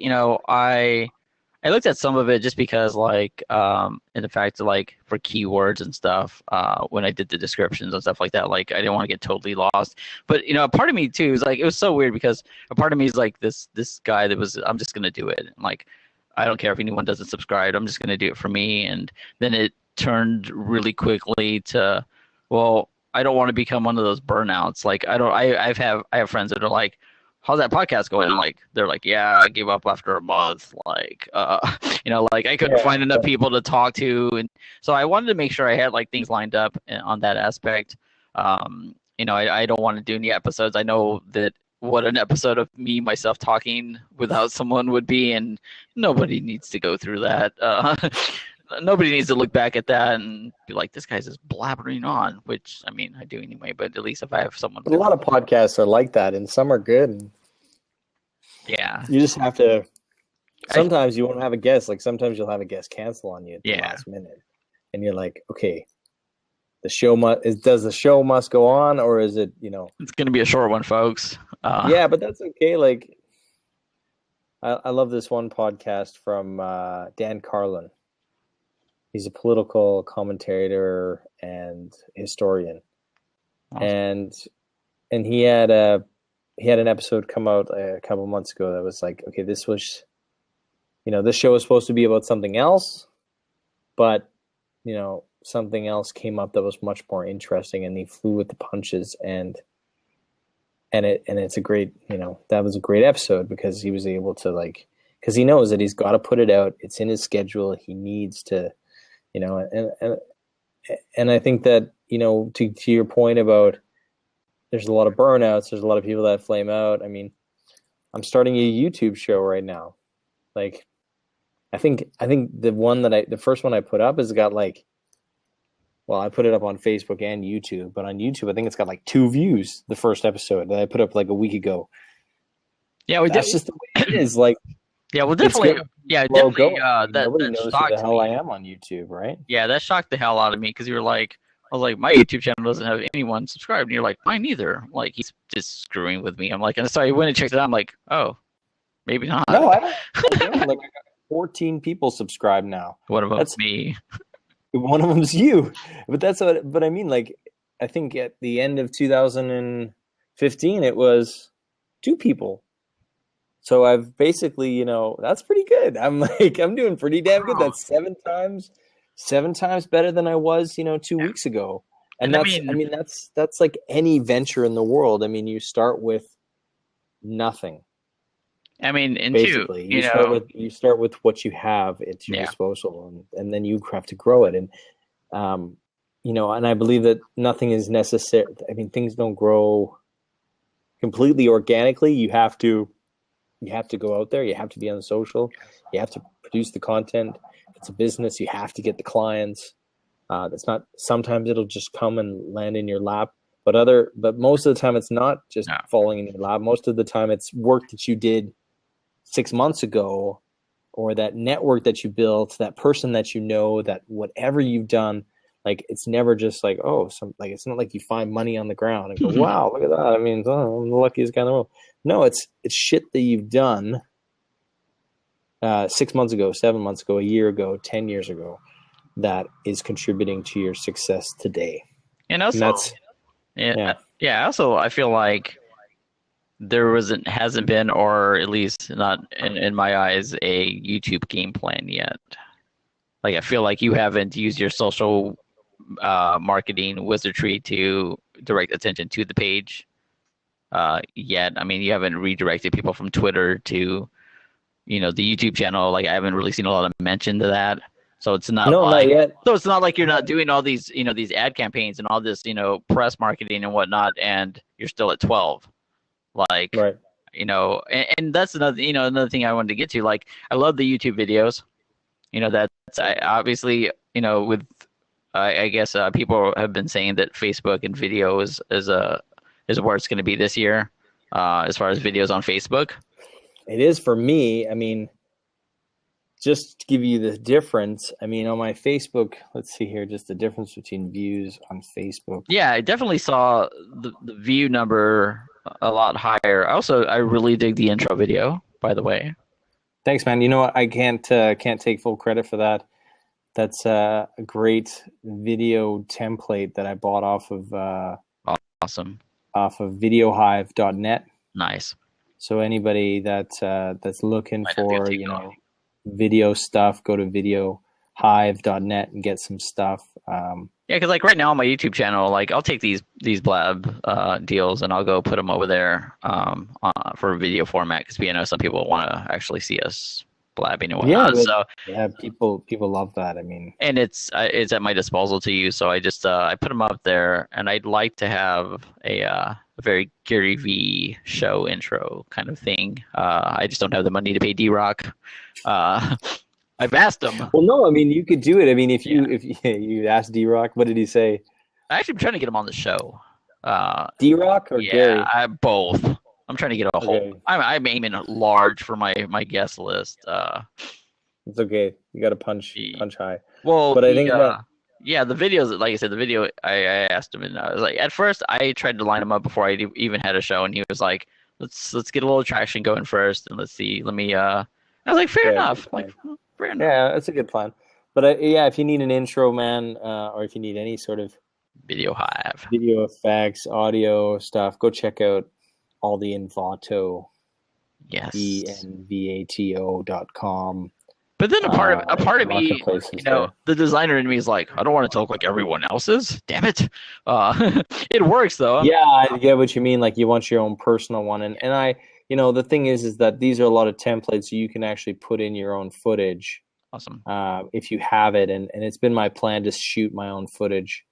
I looked at some of it just because, like, in the fact that, like, for keywords and stuff, when I did the descriptions and stuff like that, like, I didn't want to get totally lost. But, a part of me too is like, it was so weird because a part of me is like this guy that was, I'm just going to do it. And, like, I don't care if anyone doesn't subscribe. I'm just going to do it for me. And then it turned really quickly to, well, I don't want to become one of those burnouts. Like, I have friends that are like, how's that podcast going? And, like, they're like, yeah, I gave up after a month. Like, like, I couldn't find enough people to talk to. And so I wanted to make sure I had, like, things lined up on that aspect. I don't want to do any episodes. I know that what an episode of myself talking without someone would be, and nobody needs to go through that. Nobody needs to look back at that and be like, this guy's just blabbering on, which, I do anyway, but at least if I have someone. A lot of podcasts are like that, and some are good. And yeah. You just have to, sometimes you won't have a guest. Like, sometimes you'll have a guest cancel on you at the last minute. And you're like, okay, does the show must go on, or is it, It's going to be a short one, folks. Yeah, but that's okay. Like, I love this one podcast from Dan Carlin. He's a political commentator and historian, Awesome. and he had an episode come out a couple months ago that was like, okay, this was, this show was supposed to be about something else, but something else came up that was much more interesting, and he flew with the punches, and it's a great, that was a great episode because he was able to because he knows that he's got to put it out. It's in his schedule. He needs to, and I think that, to your point about there's a lot of burnouts, there's a lot of people that flame out. I mean, I'm starting a YouTube show right now. Like, I think the first one I put up has got I put it up on Facebook and YouTube, but on YouTube, I think it's got 2 views, the first episode that I put up a week ago. Yeah, that's just the way it is. Yeah, well, definitely. Yeah, definitely. Nobody knows who the hell me. I am on YouTube, right? Yeah, that shocked the hell out of me because you were like, I was like, my YouTube channel doesn't have anyone subscribed, and you're like, mine neither. Like, he's just screwing with me. I'm like, and so I went and checked it out. I'm like, oh, maybe not. No, I don't. I got 14 people subscribed now. What about me? One of them's you, but I mean, I think at the end of 2015, it was 2 people. So I've basically, that's pretty good. I'm doing pretty damn good. That's 7 times better than I was, 2 weeks ago. And that's like any venture in the world. I mean, you start with nothing. I mean, and basically, you start with what you have at your disposal, and then you have to grow it. And and I believe that nothing is necessary. I mean, things don't grow completely organically. You have to go out there. You have to be on the social. You have to produce the content. If it's a business, you have to get the clients. That's not. Sometimes it'll just come and land in your lap, but most of the time it's not just falling in your lap. Most of the time it's work that you did 6 months ago, or that network that you built, that person that that whatever you've done, it's never just it's not like you find money on the ground and go, wow, look at that. I mean, I'm the luckiest guy in the world. No, it's shit that you've done 6 months ago, 7 months ago, a year ago, 10 years ago, that is contributing to your success today. And also, also I feel like there hasn't been, or at least not in my eyes, a YouTube game plan yet. Like, I feel like you haven't used your social marketing wizardry to direct attention to the page yet. I mean, you haven't redirected people from Twitter to, the YouTube channel. Like, I haven't really seen a lot of mention to that. So it's not not yet. So it's not like you're not doing all these, these ad campaigns and all this, press marketing and whatnot, and you're still at 12. Right. And that's another thing I wanted to get to. Like, I love the YouTube videos. Obviously, with I guess people have been saying that Facebook and video is where it's going to be this year, as far as videos on Facebook. It is for me. I mean, just to give you the difference, I mean, on my Facebook, let's see here, just the difference between views on Facebook. Yeah, I definitely saw the view number a lot higher. I really dig the intro video, by the way. Thanks, man. You know what? I can't take full credit for that. That's a great video template that I bought off of awesome. Off of videohive.net. Nice. So anybody that's looking for, video stuff, go to videohive.net and get some stuff. Yeah, because right now on my YouTube channel, I'll take these Blab deals and I'll go put them over there for video format, because some people want to actually see us blabbing and whatnot. People love that. I mean, and it's at my disposal to use. So I just I put them up there, and I'd like to have a very Gary V show intro kind of thing. I just don't have the money to pay D-Rock. I've asked him. Well, no, I mean, you could do it. I mean, if you asked D-Rock, what did he say? I actually am trying to get him on the show. D-Rock or Gary? Both. I'm trying to get a whole. I'm aiming large for my guest list. It's okay. You got to punch high. Well, but I think the videos, like I said, the video, I asked him, and I was like, at first I tried to line him up before I even had a show, and he was like, let's get a little traction going first, and let's see. I was like, fair enough. Yeah, that's a good plan. But yeah, if you need an intro, man, or if you need any sort of Video Hive. video effects, audio stuff, go check out all the Envato, Yes. ENVATO.com. But then a part of me, there. the designer in me is like, I don't want it to look like everyone else's. Damn it. It works though. Yeah, I get what you mean. Like you want your own personal one, and I, the thing is that these are a lot of templates, so you can actually put in your own footage. Awesome. If you have it, and it's been my plan to shoot my own footage,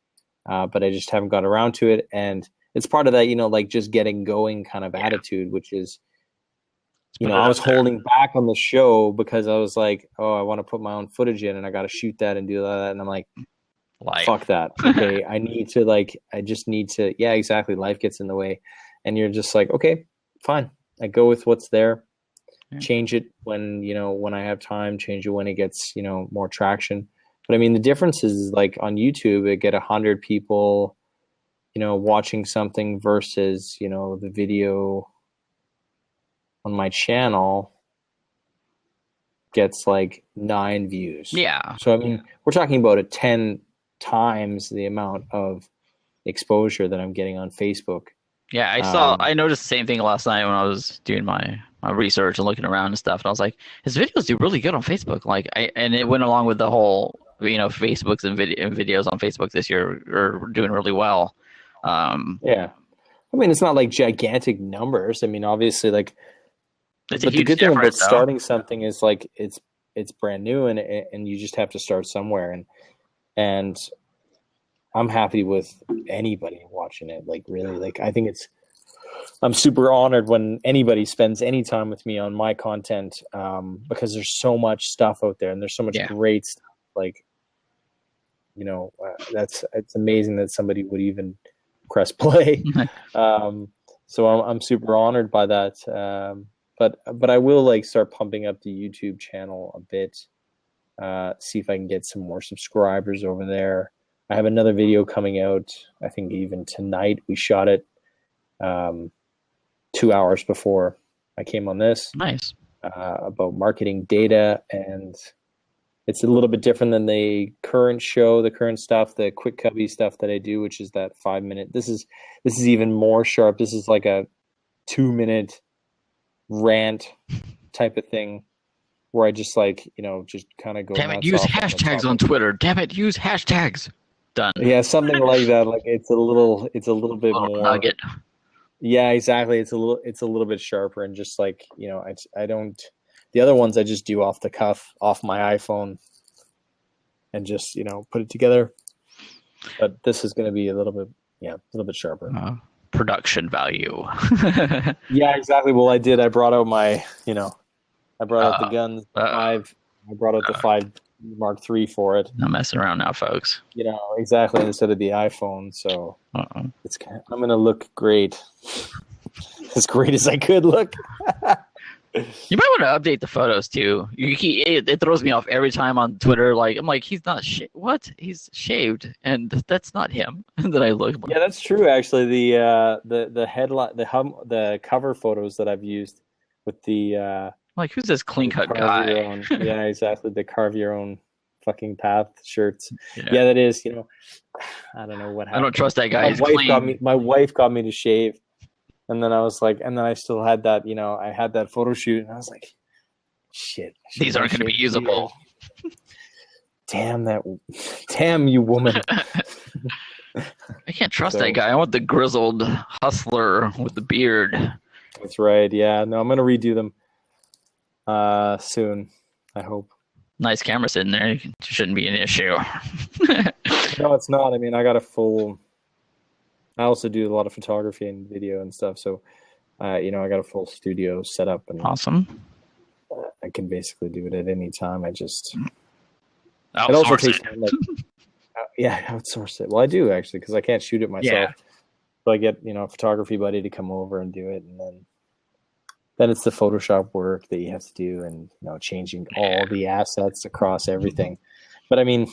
but I just haven't got around to it, and it's part of that, like just getting going kind of attitude, which is. I was holding back on the show because I was like, oh, I want to put my own footage in and I got to shoot that and do that. And I'm like, fuck that. Okay. I just need to, yeah, exactly. Life gets in the way. And you're just like, okay, fine. I go with what's there. Yeah. Change it when I have time, change it when it gets, more traction. But I mean, the difference is like on YouTube, I get 100 people, watching something versus, the video on my channel gets like 9 views. Yeah. So I mean, we're talking about 10 times the amount of exposure that I'm getting on Facebook. Yeah, I noticed the same thing last night when I was doing my research and looking around and stuff, and I was like, his videos do really good on Facebook. And it went along with the whole, Facebooks and videos on Facebook this year are doing really well. Yeah. I mean, it's not like gigantic numbers. I mean, obviously, like. But the good thing about starting something is like it's brand new and you just have to start somewhere and I'm happy with anybody watching it. Like really, like I think I'm super honored when anybody spends any time with me on my content because there's so much stuff out there and there's so much great stuff. Like it's amazing that somebody would even press play. So I'm super honored by that. But I will like start pumping up the YouTube channel a bit, see if I can get some more subscribers over there. I have another video coming out, I think even tonight. We shot it 2 hours before I came on this. Nice. About marketing data, and it's a little bit different than the current show, the current stuff, the quick cubby stuff that I do, which is that 5-minute. This is even more sharp. This is like a 2-minute rant type of thing where I just just kind of go. Damn it! Use hashtags on Twitter. Damn it! Use hashtags. Done. Yeah, something like that. Like it's a little bit more nugget. Yeah, exactly. It's a little bit sharper and just like I don't. The other ones I just do off the cuff, off my iPhone, and just put it together. But this is going to be a little bit sharper. Production value. Yeah, exactly. Well, I did. I brought out my, I brought out the guns. I brought out the 5 Mark III for it. Not messing around now, folks. Exactly. Instead of the iPhone, so I'm gonna look great, as great as I could look. You might want to update the photos too. It throws me off every time on Twitter. Like I'm like, he's not what? He's shaved, and that's not him. And then I look. Yeah, that's true. Actually, the headline, the cover photos that I've used with the like, who's this clean cut guy? Yeah, exactly. The carve your own fucking path shirts. Yeah, that is. I don't know what happened. I don't trust that guy. My wife got me to shave. And then I was like, and then I still had that, I had that photo shoot, and I was like, shit. These aren't going to be usable. Damn you woman. I can't trust that guy. I want the grizzled hustler with the beard. That's right. Yeah. No, I'm going to redo them soon, I hope. Nice camera sitting there. It shouldn't be an issue. No, it's not. I mean, I also do a lot of photography and video and stuff, so I got a full studio set up, and awesome. I can basically do it at any time. I just it also takes time, outsource it. Well, I do actually, because I can't shoot it myself. Yeah. So I get a photography buddy to come over and do it, and then it's the Photoshop work that you have to do, and changing all the assets across everything. But I mean,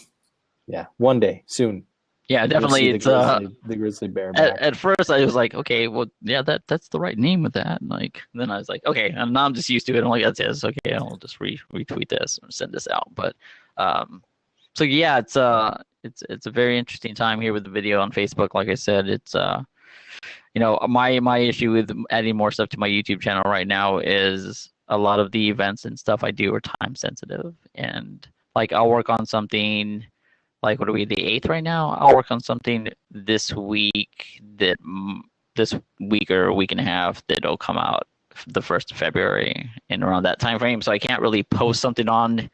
one day soon. Yeah, definitely. It's the grizzly bear. At first, I was like, okay, well, yeah, that's the right name with that. And then I was like, okay, and now I'm just used to it. I'm like, that's it. Okay, I'll just retweet this or send this out. But So yeah, it's a very interesting time here with the video on Facebook. Like I said, it's my issue with adding more stuff to my YouTube channel right now is a lot of the events and stuff I do are time sensitive, and like I'll work on something like what are we, the 8th right now? I'll work on something this week this week or a week and a half that'll come out the 1st of February and around that time frame. So I can't really post something on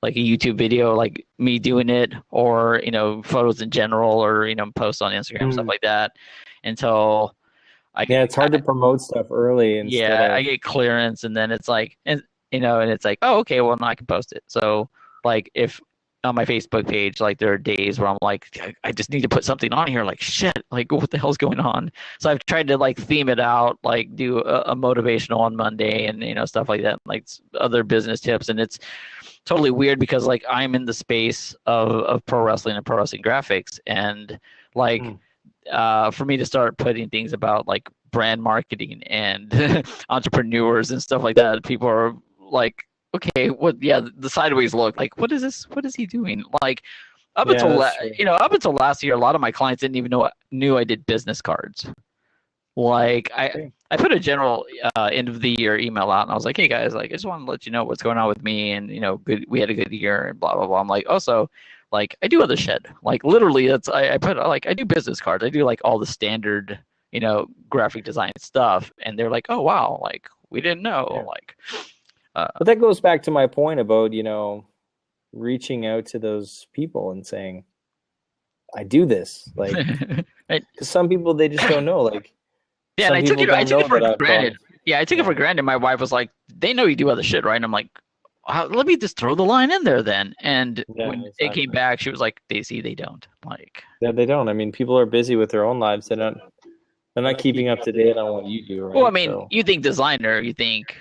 like a YouTube video, like me doing it, or photos in general, or post on Instagram, stuff like that, until it's hard to promote stuff early instead of. I get clearance, and then it's like, and it's like, oh, okay, well now I can post it. So like if on my Facebook page, like there are days where I'm like, I just need to put something on here, like shit, like what the hell's going on? So I've tried to like theme it out, like do a motivational on Monday, and stuff like that, like other business tips, and it's totally weird because like I'm in the space of pro wrestling and pro wrestling graphics, and like for me to start putting things about like brand marketing and entrepreneurs and stuff like that, people are like, okay, what? Yeah, the sideways look, like, what is this? What is he doing? Like, up until last year, a lot of my clients didn't even knew I did business cards. Like I put a general end of the year email out, and I was like, hey guys, like I just want to let you know what's going on with me, and we had a good year, and blah blah blah. I'm like, also, like I do other shit. Like literally, I put like I do business cards. I do like all the standard graphic design stuff, and they're like, oh wow, like we didn't know. Like, but that goes back to my point about reaching out to those people and saying, I do this, like, because some people, they just don't know, like. Yeah, and I took it for granted. Yeah, I took it for granted. My wife was like, they know you do other shit, right? And I'm like, let me just throw the line in there then. And when it came back, she was like, they don't. Like, yeah, they don't. I mean, people are busy with their own lives. They're not keeping up to date on what you do, right? Well, I mean, you think designer, you think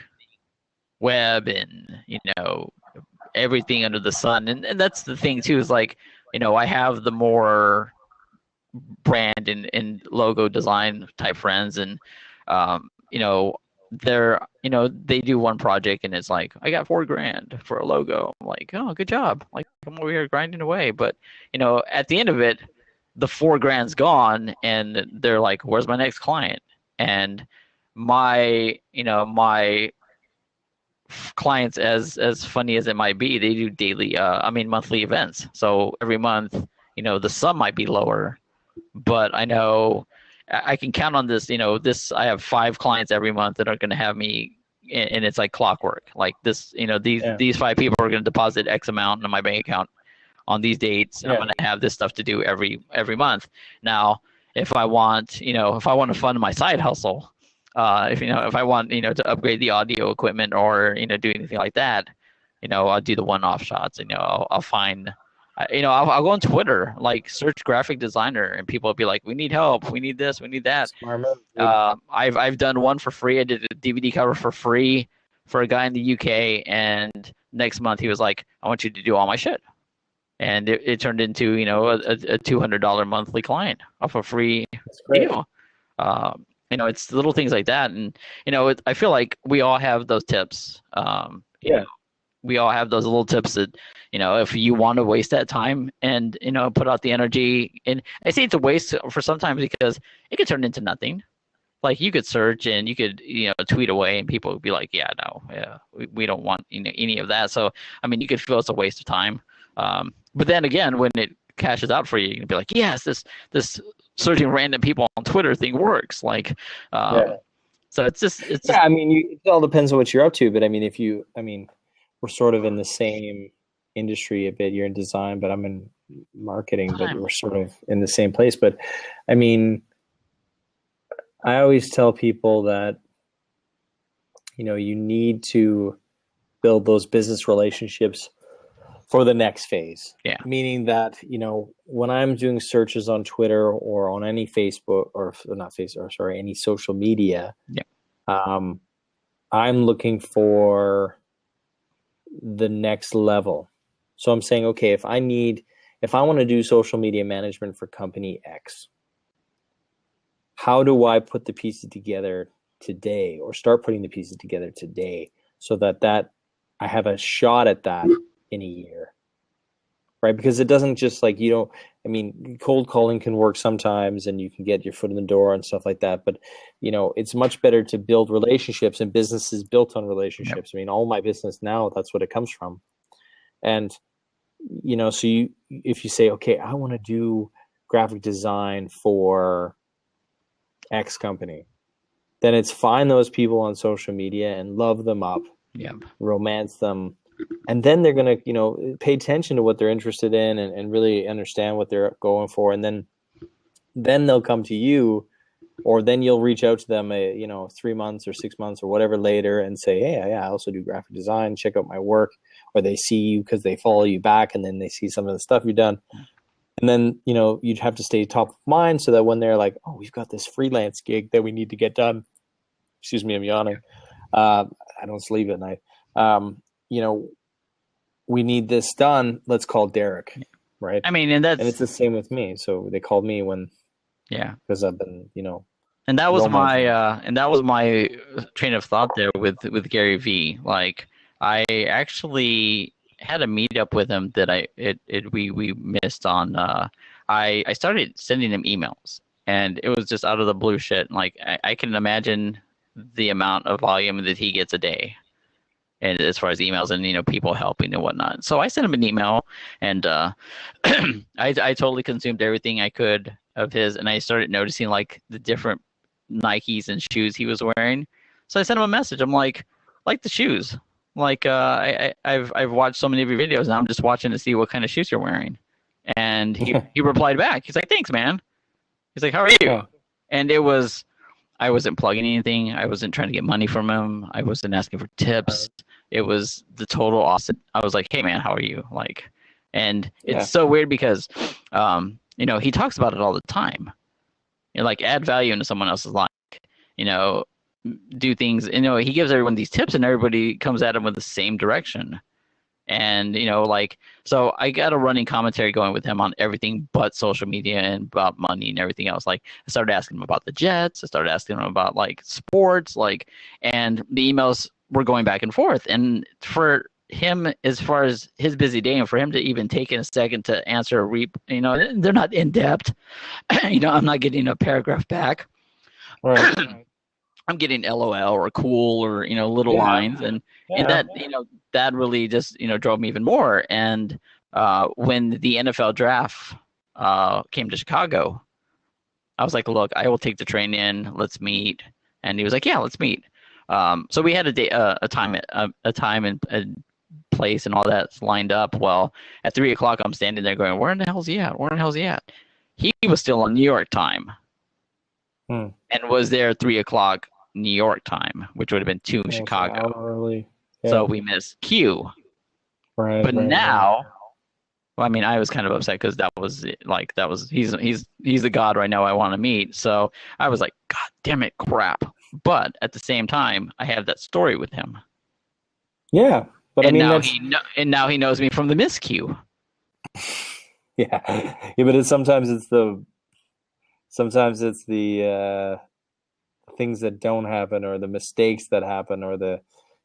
web, and everything under the sun, and that's the thing too. Is like, I have the more brand and logo design type friends, and they do one project and it's like, I got $4,000 for a logo. I'm like, oh, good job, like I'm over here grinding away, but at the end of it, the $4,000's gone, and they're like, where's my next client? And my clients, as funny as it might be, they do daily monthly events, so every month the sum might be lower, but I know I can count on this. I have 5 clients every month that are going to have me, and it's like clockwork. Like this, these 5 people are going to deposit X amount in my bank account on these dates. And I'm going to have this stuff to do every month. Now, if I want to fund my side hustle, if I want, to upgrade the audio equipment or, do anything like that, I'll do the one-off shots. I'll find. I'll go on Twitter, like search graphic designer, and people will be like, we need help, we need this, we need that. I've done one for free. I did a DVD cover for free for a guy in the UK, and next month he was like, I want you to do all my shit. And it turned into, a $200 monthly client off a free deal. It's little things like that. And, I feel like we all have those tips. We all have those little tips that, if you want to waste that time and, put out the energy. And I say it's a waste for sometimes because it could turn into nothing. Like you could search and you could, tweet away, and people would be like, we don't want any of that. So, I mean, you could feel it's a waste of time. But then again, when it cashes out for you, you can be like, yes, this searching random people on Twitter thing works. Like, so it's just. I mean, it all depends on what you're up to. But I mean, we're sort of in the same industry a bit. You're in design, but I'm in marketing, but we're sort of in the same place. But I mean, I always tell people that, you need to build those business relationships for the next phase. Yeah. Meaning that, when I'm doing searches on Twitter or on any Facebook any social media, I'm looking for the next level. So I'm saying, okay, if I want to do social media management for company X, how do I put the pieces together today, or start putting the pieces together today, so that I have a shot at that in a year? right? Because it doesn't just like, I mean, cold calling can work sometimes and you can get your foot in the door and stuff like that. But, it's much better to build relationships, and businesses built on Yep. relationships. I mean, all my business now, that's what it comes from. And, so if you say, okay, I want to do graphic design for X company, then it's find those people on social media and love them up, Yep. romance them, and then they're going to pay attention to what they're interested in, and really understand what they're going for, and then they'll come to you, or then you'll reach out to them 3 months or 6 months or whatever later and say, hey, yeah, I also do graphic design, check out my work. Or they see you because they follow you back, and then they see some of the stuff you've done, and then you'd have to stay top of mind so that when they're like, oh, we've got this freelance gig that we need to get done, excuse me, I'm yawning, I don't sleep at night, we need this done, let's call Derek, right? I mean, and it's the same with me. So they called me because I've been, and that was romancing. my train of thought there with Gary Vee. Like, I actually had a meetup with him that we missed on. I started sending him emails, and it was just out of the blue shit. Like, I can imagine the amount of volume that he gets a day, and as far as emails and people helping and whatnot. So I sent him an email, and I totally consumed everything I could of his, and I started noticing like the different Nikes and shoes he was wearing. So I sent him a message. I'm like the shoes. Like, I've watched so many of your videos, and I'm just watching to see what kind of shoes you're wearing. And he replied back. He's like, thanks, man. He's like, how are you? Yeah. And I wasn't plugging anything. I wasn't trying to get money from him. I wasn't asking for tips. It was the total opposite. I was like, hey, man, how are you? Like, and it's so weird because, he talks about it all the time. Like, add value into someone else's life. Do things. He gives everyone these tips, and everybody comes at him with the same direction. And so I got a running commentary going with him on everything but social media and about money and everything else. Like, I started asking him about the Jets. I started asking him about like sports, and the emails were going back and forth. And for him, as far as his busy day, and for him to even take in a second to answer they're not in depth. I'm not getting a paragraph back. Right. I'm getting LOL or cool or little lines, and that that really just drove me even more. And when the NFL draft came to Chicago, I was like, look, I will take the train in. Let's meet. And he was like, yeah, let's meet. So we had a time and a place and all that lined up. Well, at 3:00, I'm standing there going, where in the hell's he at? Where in the hell's he at? He was still on New York time, and was there at 3:00 New York time, which would have been 2 Chicago. Early. Yeah. So we missed Q. Right. But now, well, I mean, I was kind of upset because he's the god right now I want to meet. So I was like, God damn it, crap. But at the same time, I have that story with him. Yeah, but and I mean, now he knows me from the miscue. Yeah, but sometimes it's the things that don't happen, or the mistakes that happen, or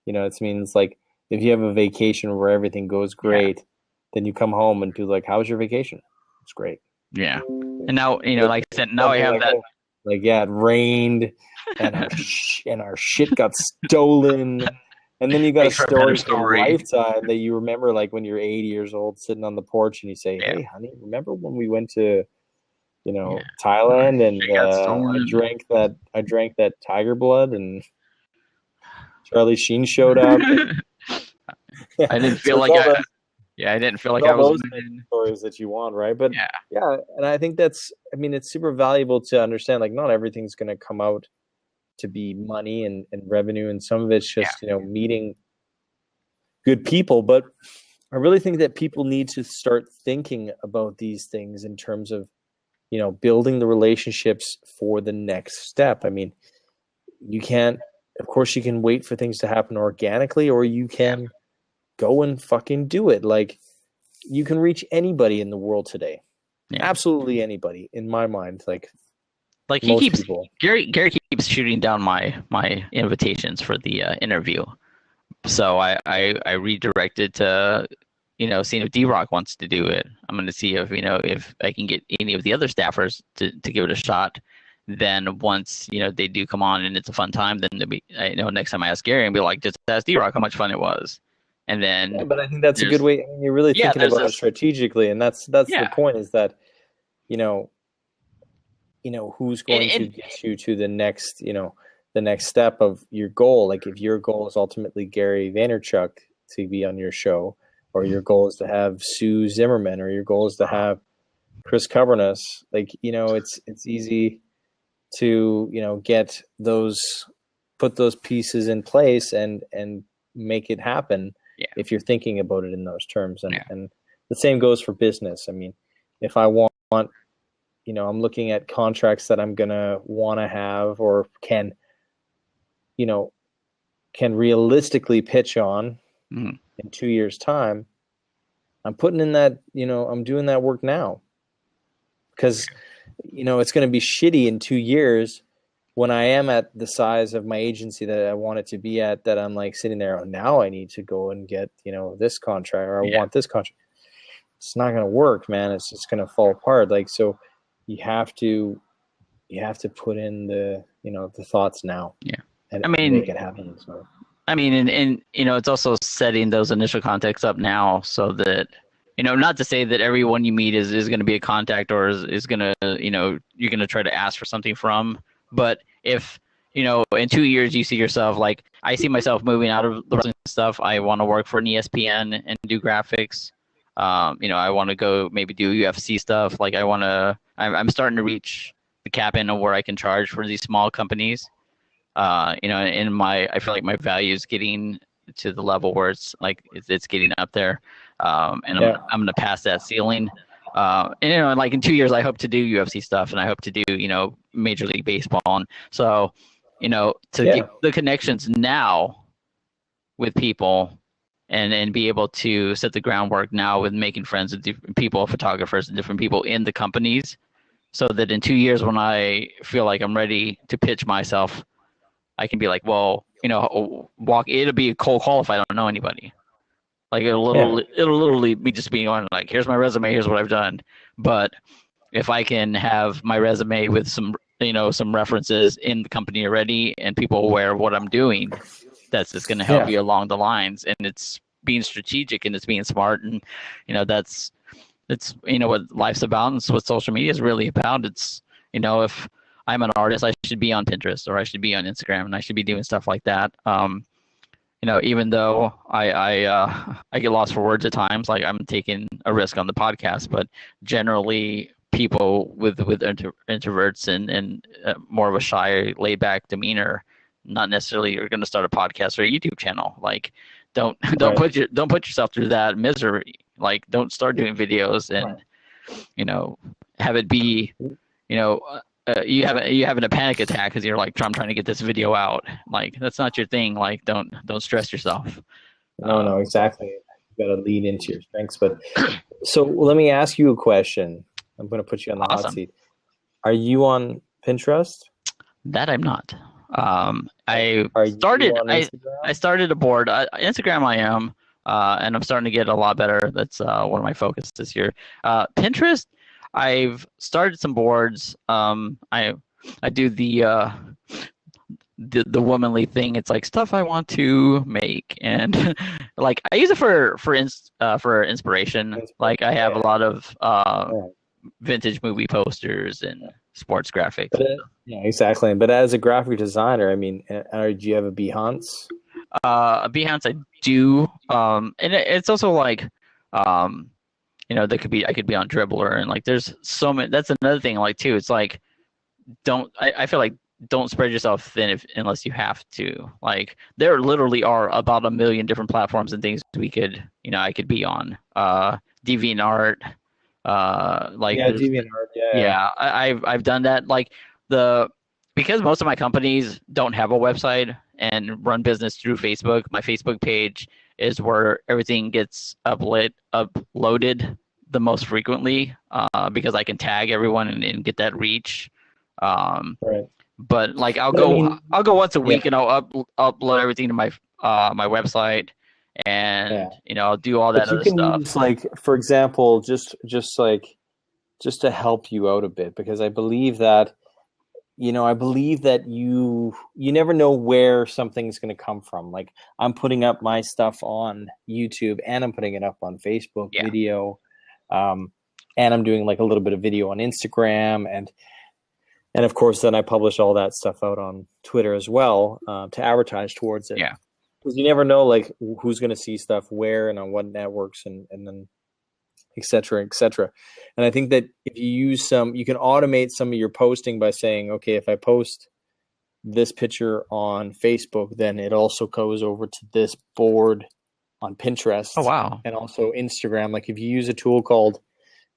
it means like if you have a vacation where everything goes great, then you come home and people are like, how was your vacation? It's great. Yeah. And now, like I said, now I have that. Like, yeah, it rained and our shit got stolen. And then you got a story from a lifetime that you remember, like when you're 80 years old, sitting on the porch, and you say, hey, honey, remember when we went to Thailand, and I drank that tiger blood, and Charlie Sheen showed up. I didn't feel like I didn't feel like I was stories that you want, right? But yeah, and I think it's super valuable to understand, like, not everything's going to come out to be money and revenue, and some of it's just meeting good people. But I really think that people need to start thinking about these things in terms of building the relationships for the next step. I mean, of course you can wait for things to happen organically, or you can go and fucking do it. Like, you can reach anybody in the world today. Absolutely anybody, in my mind. Like he keeps people. Gary keeps shooting down my invitations for the interview. So I redirected to seeing if D-Rock wants to do it. I'm going to see if I can get any of the other staffers to give it a shot. Then once, they do come on and it's a fun time, then next time I ask Gary and be like, just ask D-Rock how much fun it was. And then, yeah, but I think that's a good way. I mean, you're really thinking about it strategically, and that's the point. Is that, who's going to get you to the next, the next step of your goal. Like if your goal is ultimately Gary Vaynerchuk to be on your show, or your goal is to have Sue Zimmerman, or your goal is to have Chris Coverness, like, it's easy to, put those pieces in place and make it happen. Yeah. If you're thinking about it in those terms. And the same goes for business. I mean, if I want, I'm looking at contracts that I'm going to want to have or can realistically pitch on in 2 years' time, I'm putting in that, I'm doing that work now. Because, it's going to be shitty in 2 years when I am at the size of my agency that I want it to be at, that I'm like sitting there, oh, now I need to go and get, this contract, or I want this contract. It's not going to work, man. It's just going to fall apart. Like, so you have to put in the, the thoughts now. Yeah. And make it happen. So. I mean, and it's also setting those initial contacts up now so that, not to say that everyone you meet is going to be a contact or is going to, you're going to try to ask for something from. But if, in 2 years you see yourself, like I see myself moving out of the wrestling stuff, I want to work for an ESPN and do graphics. I want to go maybe do UFC stuff. Like I'm starting to reach the cap end of where I can charge for these small companies. I feel like my value is getting to the level where it's like it's getting up there. I'm going to pass that ceiling. Like in 2 years, I hope to do UFC stuff, and I hope to do, Major League Baseball. And so, get the connections now with people and be able to set the groundwork now with making friends with different people, photographers and different people in the companies, so that in 2 years when I feel like I'm ready to pitch myself, I can be like, well, it'll be a cold call if I don't know anybody. Like it'll literally be just being on like, here's my resume, here's what I've done. But if I can have my resume with some references in the company already and people aware of what I'm doing, that's just going to help you along the lines. And it's being strategic and it's being smart. And, that's what life's about. And it's what social media is really about. It's, if I'm an artist, I should be on Pinterest or I should be on Instagram and I should be doing stuff like that. Even though I get lost for words at times, like I'm taking a risk on the podcast, but generally people with introverts and more of a shy, laid back demeanor, not necessarily are going to start a podcast or a YouTube channel. Like don't put yourself through that misery. Like don't start doing videos and have it be you having a panic attack because you're like, I'm trying to get this video out. Like that's not your thing. Like don't stress yourself. No, exactly. You got to lean into your strengths. But so let me ask you a question. I'm going to put you on the hot seat. Are you on Pinterest? That I'm not. I started a board. Instagram I am, and I'm starting to get a lot better. That's one of my focuses this year. Pinterest, I've started some boards. I do the womanly thing. It's like stuff I want to make, and like I use it for inspiration. Like I have a lot of vintage movie posters and sports graphics. Yeah, exactly. But as a graphic designer, I mean, do you have a Behance? A Behance I do, and it's also like I could be on Dribbler, and like there's so many. That's another thing, like too. It's like I feel like don't spread yourself thin unless you have to. Like there literally are about 1 million different platforms and things I could be on. DeviantArt, DeviantArt, yeah. I've done that. Like because most of my companies don't have a website and run business through Facebook. My Facebook page is where everything gets uploaded the most frequently, because I can tag everyone and get that reach. Right. But like I'll go once a week and I'll upload everything to my my website, and I'll do all that But you other can stuff. use, like, for example, just to help you out a bit, because I believe that you never know where something's going to come from. Like, I'm putting up my stuff on YouTube, and I'm putting it up on Facebook video, and I'm doing like a little bit of video on Instagram, and of course then I publish all that stuff out on Twitter as well, to advertise towards it. Yeah. Because you never know, like, who's going to see stuff where and on what networks, and then et cetera, et cetera. And I think that if you use you can automate some of your posting by saying, okay, if I post this picture on Facebook, then it also goes over to this board on Pinterest. Oh, wow. And also Instagram. Like, if you use a tool called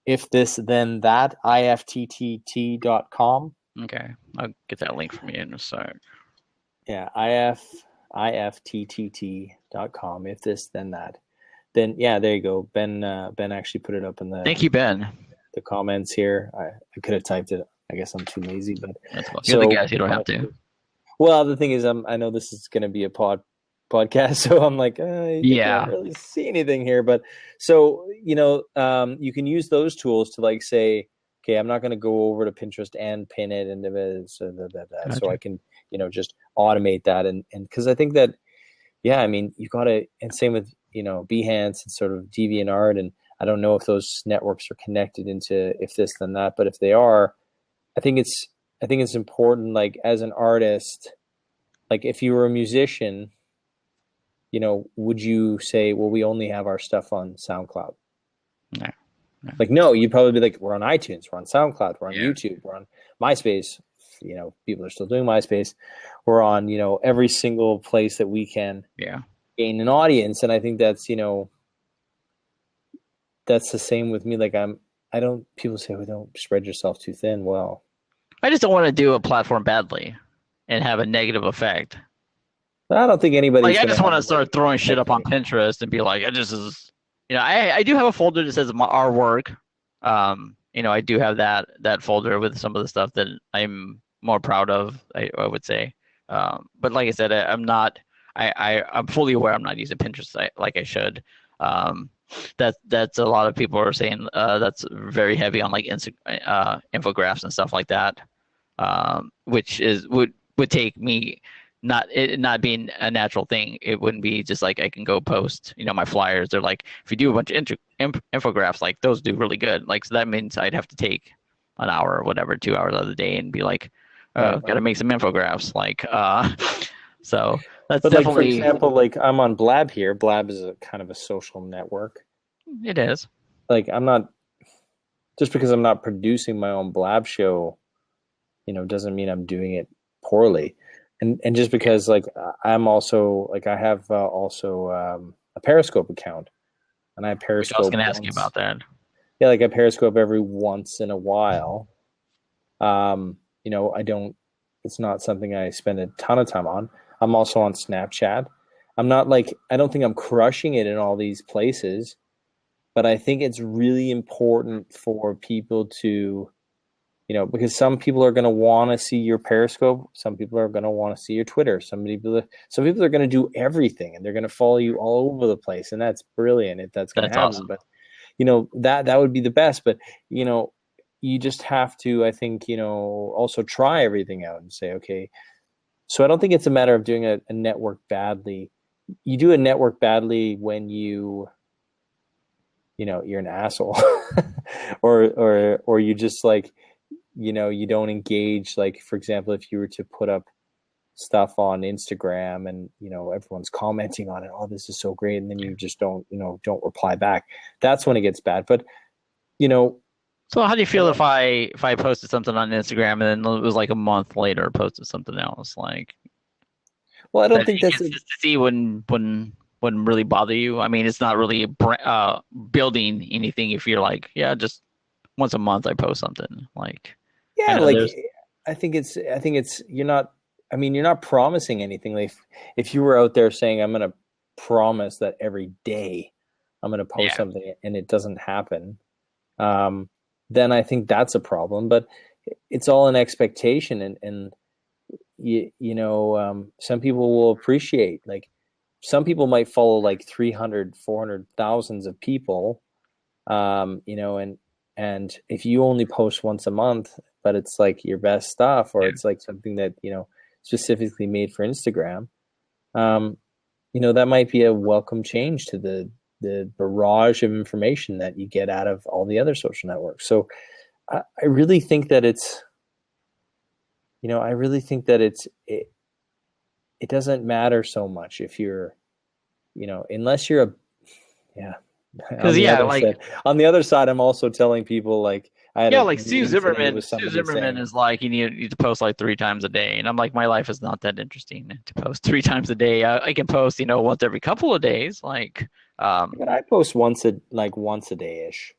If This Then That, ifttt.com. Okay. I'll get that link from you in a sec. Yeah, ifttt.com. If This Then That. Then there you go. Ben actually put it up in the Thank you, Ben. The comments here. I could have typed it. I guess I'm too lazy, but you're the guys. You don't have to. Well, the thing is, I know this is going to be a podcast, so I'm like, you can't really see anything here. But so you can use those tools to, like, say, okay, I'm not going to go over to Pinterest and pin it into it, so I can just automate that, and because I think that you got to, and same with Behance and sort of DeviantArt, and I don't know if those networks are connected into If This Then That, but if they are, I think it's important, like, as an artist, like, if you were a musician, would you say, well, we only have our stuff on SoundCloud? No. Like, no, you'd probably be like, we're on iTunes, we're on SoundCloud, we're on YouTube, we're on MySpace. People are still doing MySpace. We're on, every single place that we can gain an audience. And I think that's, that's the same with me. Like, people say, well, don't spread yourself too thin. Well, I just don't want to do a platform badly and have a negative effect. I don't think anybody. Like, I just want to start throwing shit up on Pinterest and be like, I do have a folder that says our work. I do have that folder with some of the stuff that I'm more proud of, I would say. But like I said, I'm fully aware I'm not using Pinterest like I should. That's a lot of people are saying that's very heavy on, like, infographics and stuff like that, which would take me not being a natural thing. It wouldn't be just like I can go post my flyers. They're like, if you do a bunch of infographics, like, those do really good. Like, so that means I'd have to take an hour or whatever, 2 hours of the day, and be like, gotta make some infographics. Like, so that's definitely. Like, for example, like, I'm on Blab here. Blab is a kind of a social network. It is. Like, just because I'm not producing my own Blab show, doesn't mean I'm doing it poorly. And just because, like, I'm also, like, I have a Periscope account, and I Periscope. I was going to ask you about that. Yeah, like, I Periscope every once in a while. It's not something I spend a ton of time on. I'm also on Snapchat. I'm not, like, I don't think I'm crushing it in all these places, but I think it's really important for people to, because some people are going to want to see your Periscope. Some people are going to want to see your Twitter. Some people are going to do everything, and they're going to follow you all over the place. And that's brilliant if that's going to happen. Awesome. But, that would be the best. But, you just have to, I think, also try everything out and say, okay. So I don't think it's a matter of doing a network badly. You do a network badly when you're an asshole or you just, like, you don't engage. Like, for example, if you were to put up stuff on Instagram and, everyone's commenting on it, oh, this is so great. And then you just don't reply back. That's when it gets bad. But, so how do you feel if I posted something on Instagram and then it was like a month later posted something else? Like, well, I don't think that's consistency wouldn't really bother you. I mean, it's not really building anything if you're like, just once a month I post something. Like, I think it's you're not promising anything. Like, if you were out there saying, I'm going to promise that every day I'm going to post something, and it doesn't happen, then I think that's a problem. But it's all an expectation, and some people will appreciate, like, some people might follow like 300, 400,000 of people, you know, and if you only post once a month, but it's like your best stuff, or it's like something that, you know, specifically made for Instagram, you know, that might be a welcome change to the barrage of information that you get out of all the other social networks. So I really think that it's, you know, I really think that it doesn't matter so much if you're, you know, unless you're a, yeah. Because On the other side, I'm also telling people like I had like Stu Zimmerman. Stu Zimmerman is like, you need to post like 3 times a day, and I'm like, my life is not that interesting to post 3 times a day. I can post, you know, once every couple of days, like. But I post once a day ish.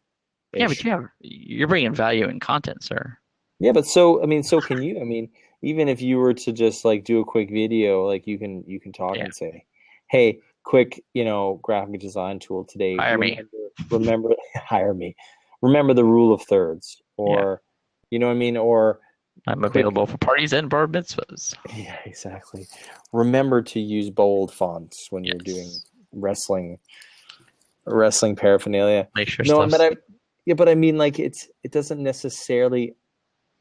Yeah, but you're bringing value in content, sir. Yeah, but so can you. I mean, even if you were to just like do a quick video, like you can talk and say, hey, quick, you know, graphic design tool today. Remember hire me. Remember the rule of thirds, or you know what I mean, or I'm available for parties and bar mitzvahs. Yeah, exactly. Remember to use bold fonts when you're doing wrestling paraphernalia. But I mean, like it doesn't necessarily.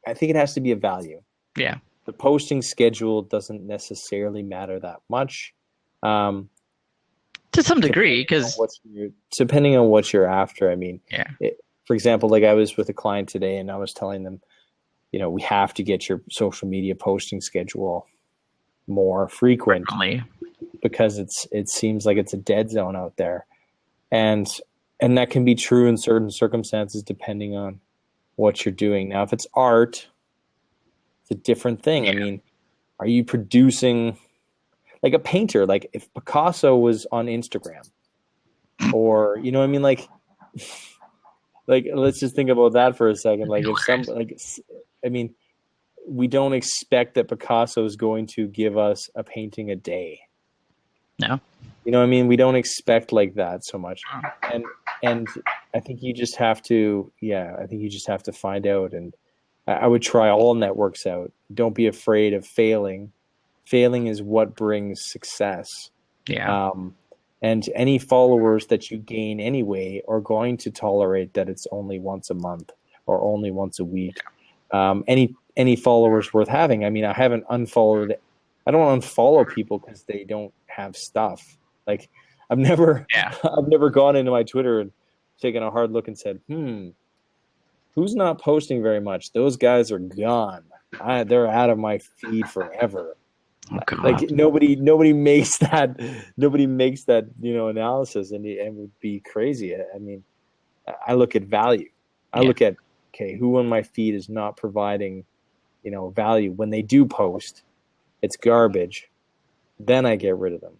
I think it has to be a value. Yeah. The posting schedule doesn't necessarily matter that much. To some degree, because depending on what you're after, I mean, yeah. For example, like I was with a client today, and I was telling them, you know, we have to get your social media posting schedule more frequently because it seems like it's a dead zone out there, and that can be true in certain circumstances depending on what you're doing. Now, if it's art, it's a different thing. I mean, are you producing like a painter? Like if Picasso was on Instagram, or you know what I mean, like let's just think about that for a second. Like I mean, we don't expect that Picasso is going to give us a painting a day. No. You know what I mean? We don't expect like that so much. And I think you just have to, find out. And I would try all networks out. Don't be afraid of failing. Failing is what brings success. Yeah. And any followers that you gain anyway are going to tolerate that it's only once a month or only once a week. Any followers worth having. I mean, I don't unfollow people because they don't have stuff. Like I've never gone into my Twitter and taken a hard look and said, who's not posting very much? Those guys are gone. They're out of my feed forever. Oh, like nobody makes that analysis, and it would be crazy. I mean, I look at value. I look at who on my feed is not providing value. When they do post, it's garbage. Then I get rid of them.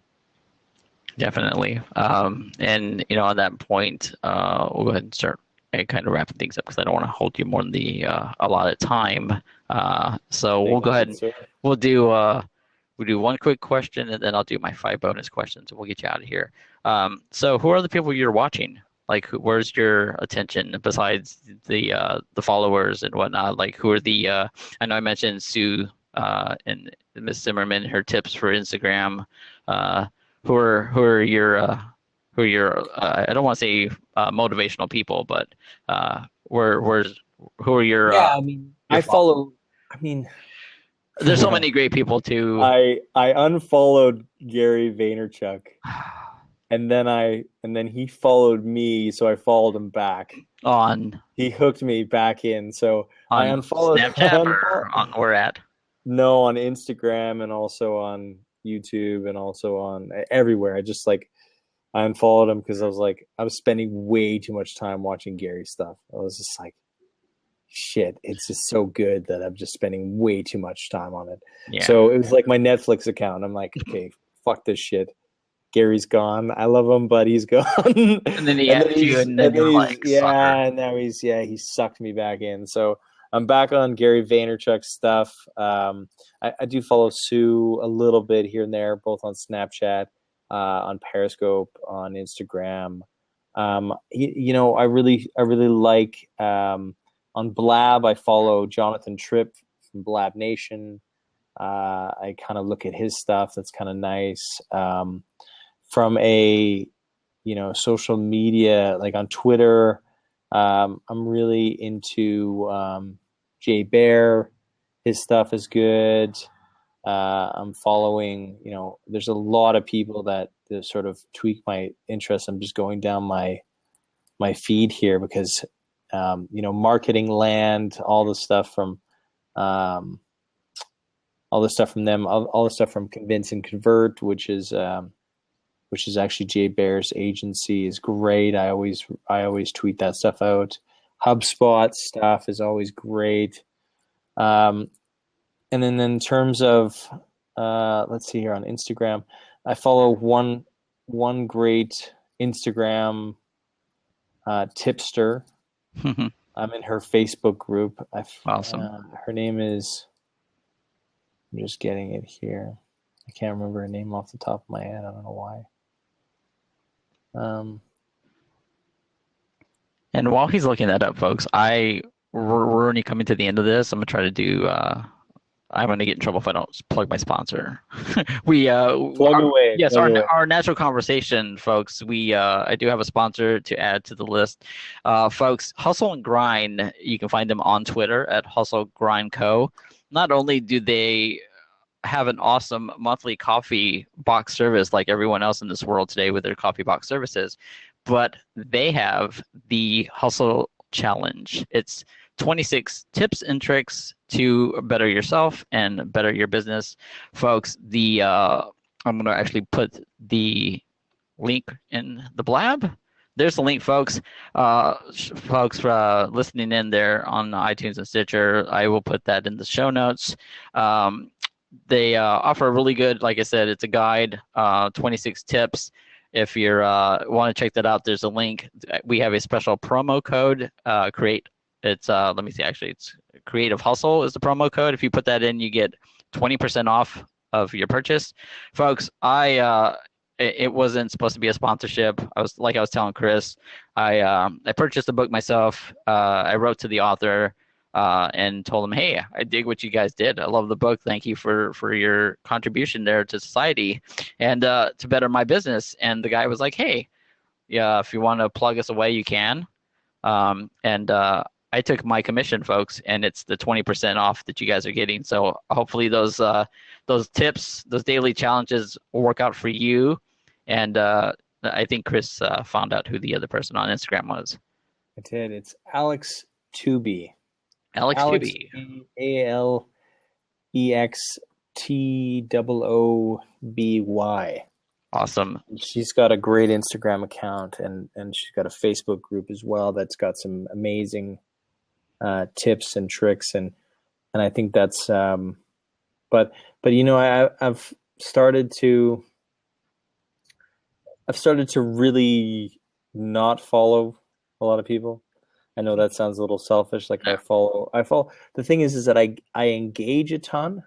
Definitely. And on that point, we'll go ahead and start kind of wrapping things up because I don't want to hold you more than the allotted time. So we'll go ahead and we'll do one quick question, and then I'll do my 5 bonus questions, and we'll get you out of here. So who are the people you're watching? Like, where's your attention besides the followers and whatnot? Like, who are the I know I mentioned Sue and Miss Zimmerman, her tips for Instagram. Who are your I don't want to say motivational people, but who are your I mean, I follow. I mean, there's so many great people too. I unfollowed Gary Vaynerchuk, and then he followed me, so I followed him back. He hooked me back in, so I unfollowed. Snapchat or on where at? No, on Instagram and also on YouTube and also on everywhere. I unfollowed him because I was spending way too much time watching Gary's stuff. I was just like, shit, it's just so good that I'm just spending way too much time on it. Yeah. So it was like my Netflix account. I'm like, okay, fuck this shit. Gary's gone. I love him, but he's gone. And then he asked you, and then you're like, and now he sucked me back in. So I'm back on Gary Vaynerchuk stuff. I do follow Sue a little bit here and there, both on Snapchat, on Periscope, on Instagram. I really like on Blab. I follow Jonathan Tripp from Blab Nation. I kind of look at his stuff. That's kind of nice. from a, social media, like on Twitter, I'm really into Jay Bear. His stuff is good. I'm following, there's a lot of people that sort of tweak my interest. I'm just going down my feed here because, Marketing Land, all the stuff from them, all the stuff from Convince and Convert, which is actually Jay Bear's agency, is great. I always tweet that stuff out. HubSpot stuff is always great. And then in terms of, let's see here on Instagram, I follow one great Instagram tipster. I'm in her Facebook group. Awesome. Her name is, I'm just getting it here. I can't remember her name off the top of my head. I don't know why. And while he's looking that up, folks, we're already coming to the end of this. I'm gonna try to do. I'm gonna get in trouble if I don't plug my sponsor. Plug away. Yes, plug away. Our natural conversation, folks. I do have a sponsor to add to the list, folks. Hustle and Grind. You can find them on Twitter at Hustle Grind Co. Not only do they have an awesome monthly coffee box service like everyone else in this world today with their coffee box services, but they have the Hustle Challenge. It's 26 tips and tricks to better yourself and better your business. Folks, I'm going to actually put the link in the blab. There's the link, folks. Folks listening in there on iTunes and Stitcher, I will put that in the show notes. They offer a really good, like I said, it's a guide, 26 tips. If you want to check that out, there's a link. We have a special promo code, create. It's let me see. Actually, it's Creative Hustle is the promo code. If you put that in, you get 20% off of your purchase, folks. It wasn't supposed to be a sponsorship. I was telling Chris, I purchased the book myself. I wrote to the author and told him, hey, I dig what you guys did. I love the book. Thank you for your contribution there to society and to better my business. And the guy was like, hey, yeah, if you want to plug us away, you can. I took my commission, folks, and it's the 20% off that you guys are getting. So hopefully those tips, those daily challenges will work out for you. And I think Chris found out who the other person on Instagram was. I did. It's Alex Tooby. Alex Tooby. AlexTooby. Awesome. She's got a great Instagram account and she's got a Facebook group as well that's got some amazing tips and tricks and I think that's but I've started to really not follow a lot of people. I know that sounds a little selfish. Like I follow. The thing is that I engage a ton,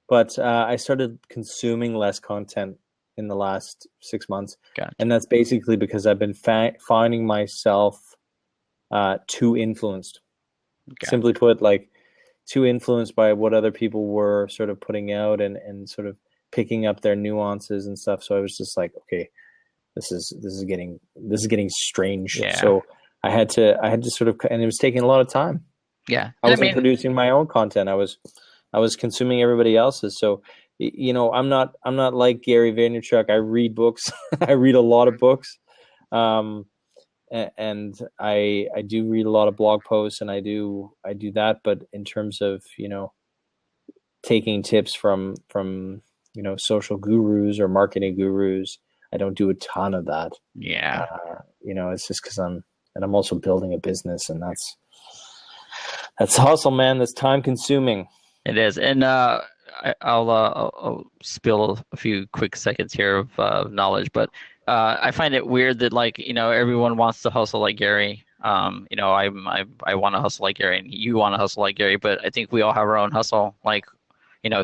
but I started consuming less content in the last 6 months. Gotcha. And that's basically because I've been finding myself too influenced. Gotcha. Simply put, like too influenced by what other people were sort of putting out and sort of picking up their nuances and stuff. So I was just like, okay, this is getting strange. Yeah. So I had to sort of, and it was taking a lot of time. Yeah. I wasn't producing my own content. I was consuming everybody else's. So, I'm not like Gary Vaynerchuk. I read books. I read a lot of books. And I do read a lot of blog posts and I do that. But in terms of, taking tips from social gurus or marketing gurus, I don't do a ton of that. Yeah. It's just because I'm also building a business, and that's hustle, man. That's time consuming. It is. And I'll spill a few quick seconds here of knowledge, but I find it weird that everyone wants to hustle like Gary. I want to hustle like Gary, and you want to hustle like Gary, but I think we all have our own hustle.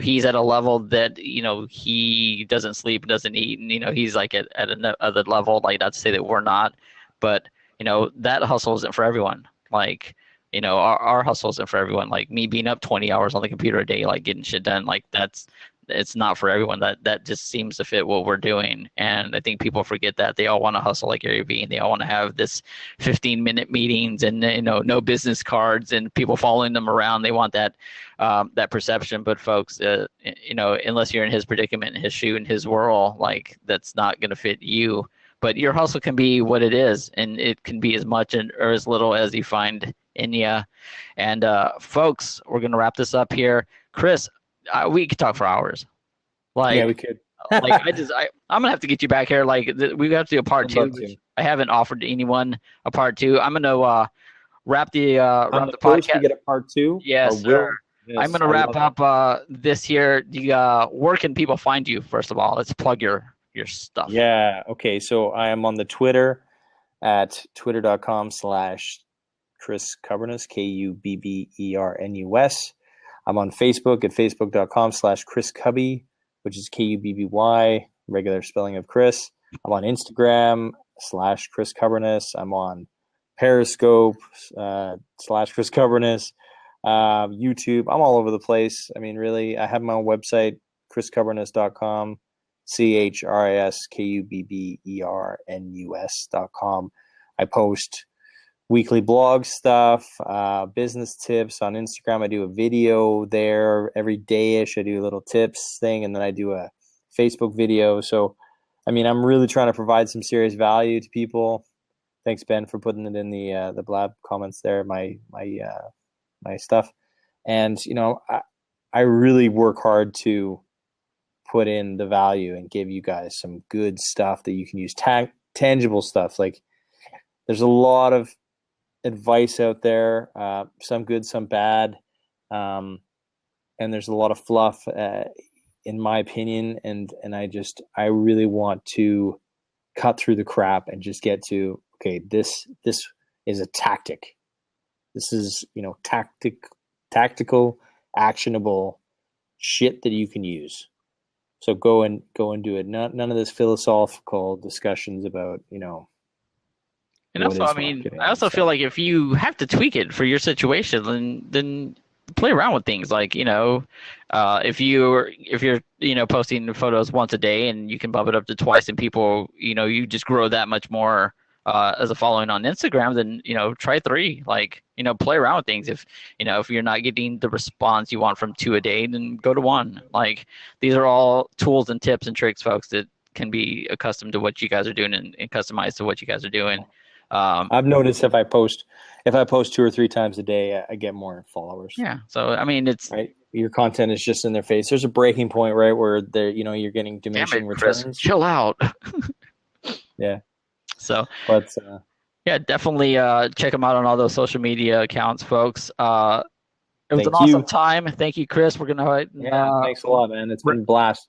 He's at a level that he doesn't sleep, doesn't eat, and he's like at another level. Like, not to say that we're not, but that hustle isn't for everyone. Our hustle isn't for everyone. Like me being up 20 hours on the computer a day, like getting shit done, like that's it's not for everyone. That just seems to fit what we're doing. And I think people forget that. They all want to hustle like Gary Vee, and they all want to have this 15-minute meetings and, no business cards and people following them around. They want that perception. But folks, unless you're in his predicament, his shoe, and his world, like, that's not going to fit you. But your hustle can be what it is, and it can be as much or as little as you find in you. And folks, we're going to wrap this up here. Chris, we could talk for hours. Like, yeah, we could. I'm gonna have to get you back here. Like, we have to do a part two. Which I haven't offered to anyone a part two. I'm gonna wrap the podcast. To get a part two. Yes, sir. Yes, I'm gonna wrap up this here. Where can people find you? First of all, let's plug your stuff. Yeah. Okay. So I am on the Twitter at twitter.com/Chris Kubbernus, KUBBERNUS. I'm on Facebook at facebook.com/Chris Cubby, which is KUBBY, regular spelling of Chris. I'm on Instagram /Chris Kubbernus. I'm on Periscope /Chris Kubbernus. YouTube. I'm all over the place. I mean, really, I have my own website, chriskubbernus.com, CHRISKUBBERNUS.com. I post weekly blog stuff, business tips on Instagram. I do a video there every day-ish. I do a little tips thing, and then I do a Facebook video. So, I mean, I'm really trying to provide some serious value to people. Thanks, Ben, for putting it in the Blab comments there, my stuff. And, I really work hard to put in the value and give you guys some good stuff that you can use, tangible stuff. Like, there's a lot of advice out there, some good, some bad, and there's a lot of fluff, in my opinion. And I really want to cut through the crap and just get to, okay, this is a tactic. This is, tactical, actionable shit that you can use. So go and do it. None of this philosophical discussions about, And also, I also feel like if you have to tweak it for your situation, then play around with things. Like, if you're posting photos once a day and you can bump it up to twice, and people, you just grow that much more as a following on Instagram, then try 3. Like, play around with things. If you're not getting the response you want from 2 a day, then go to 1. Like, these are all tools and tips and tricks, folks, that can be accustomed to what you guys are doing and customized to what you guys are doing. I've noticed if I post 2 or 3 times a day, I get more followers. Yeah. So, it's right. Your content is just in their face. There's a breaking point, right, where you're getting diminishing returns. Chris, chill out. Yeah. So, but yeah, definitely check them out on all those social media accounts, folks. It was an awesome time. Thank you, Chris. We're gonna thanks a lot, man. It's been a blast.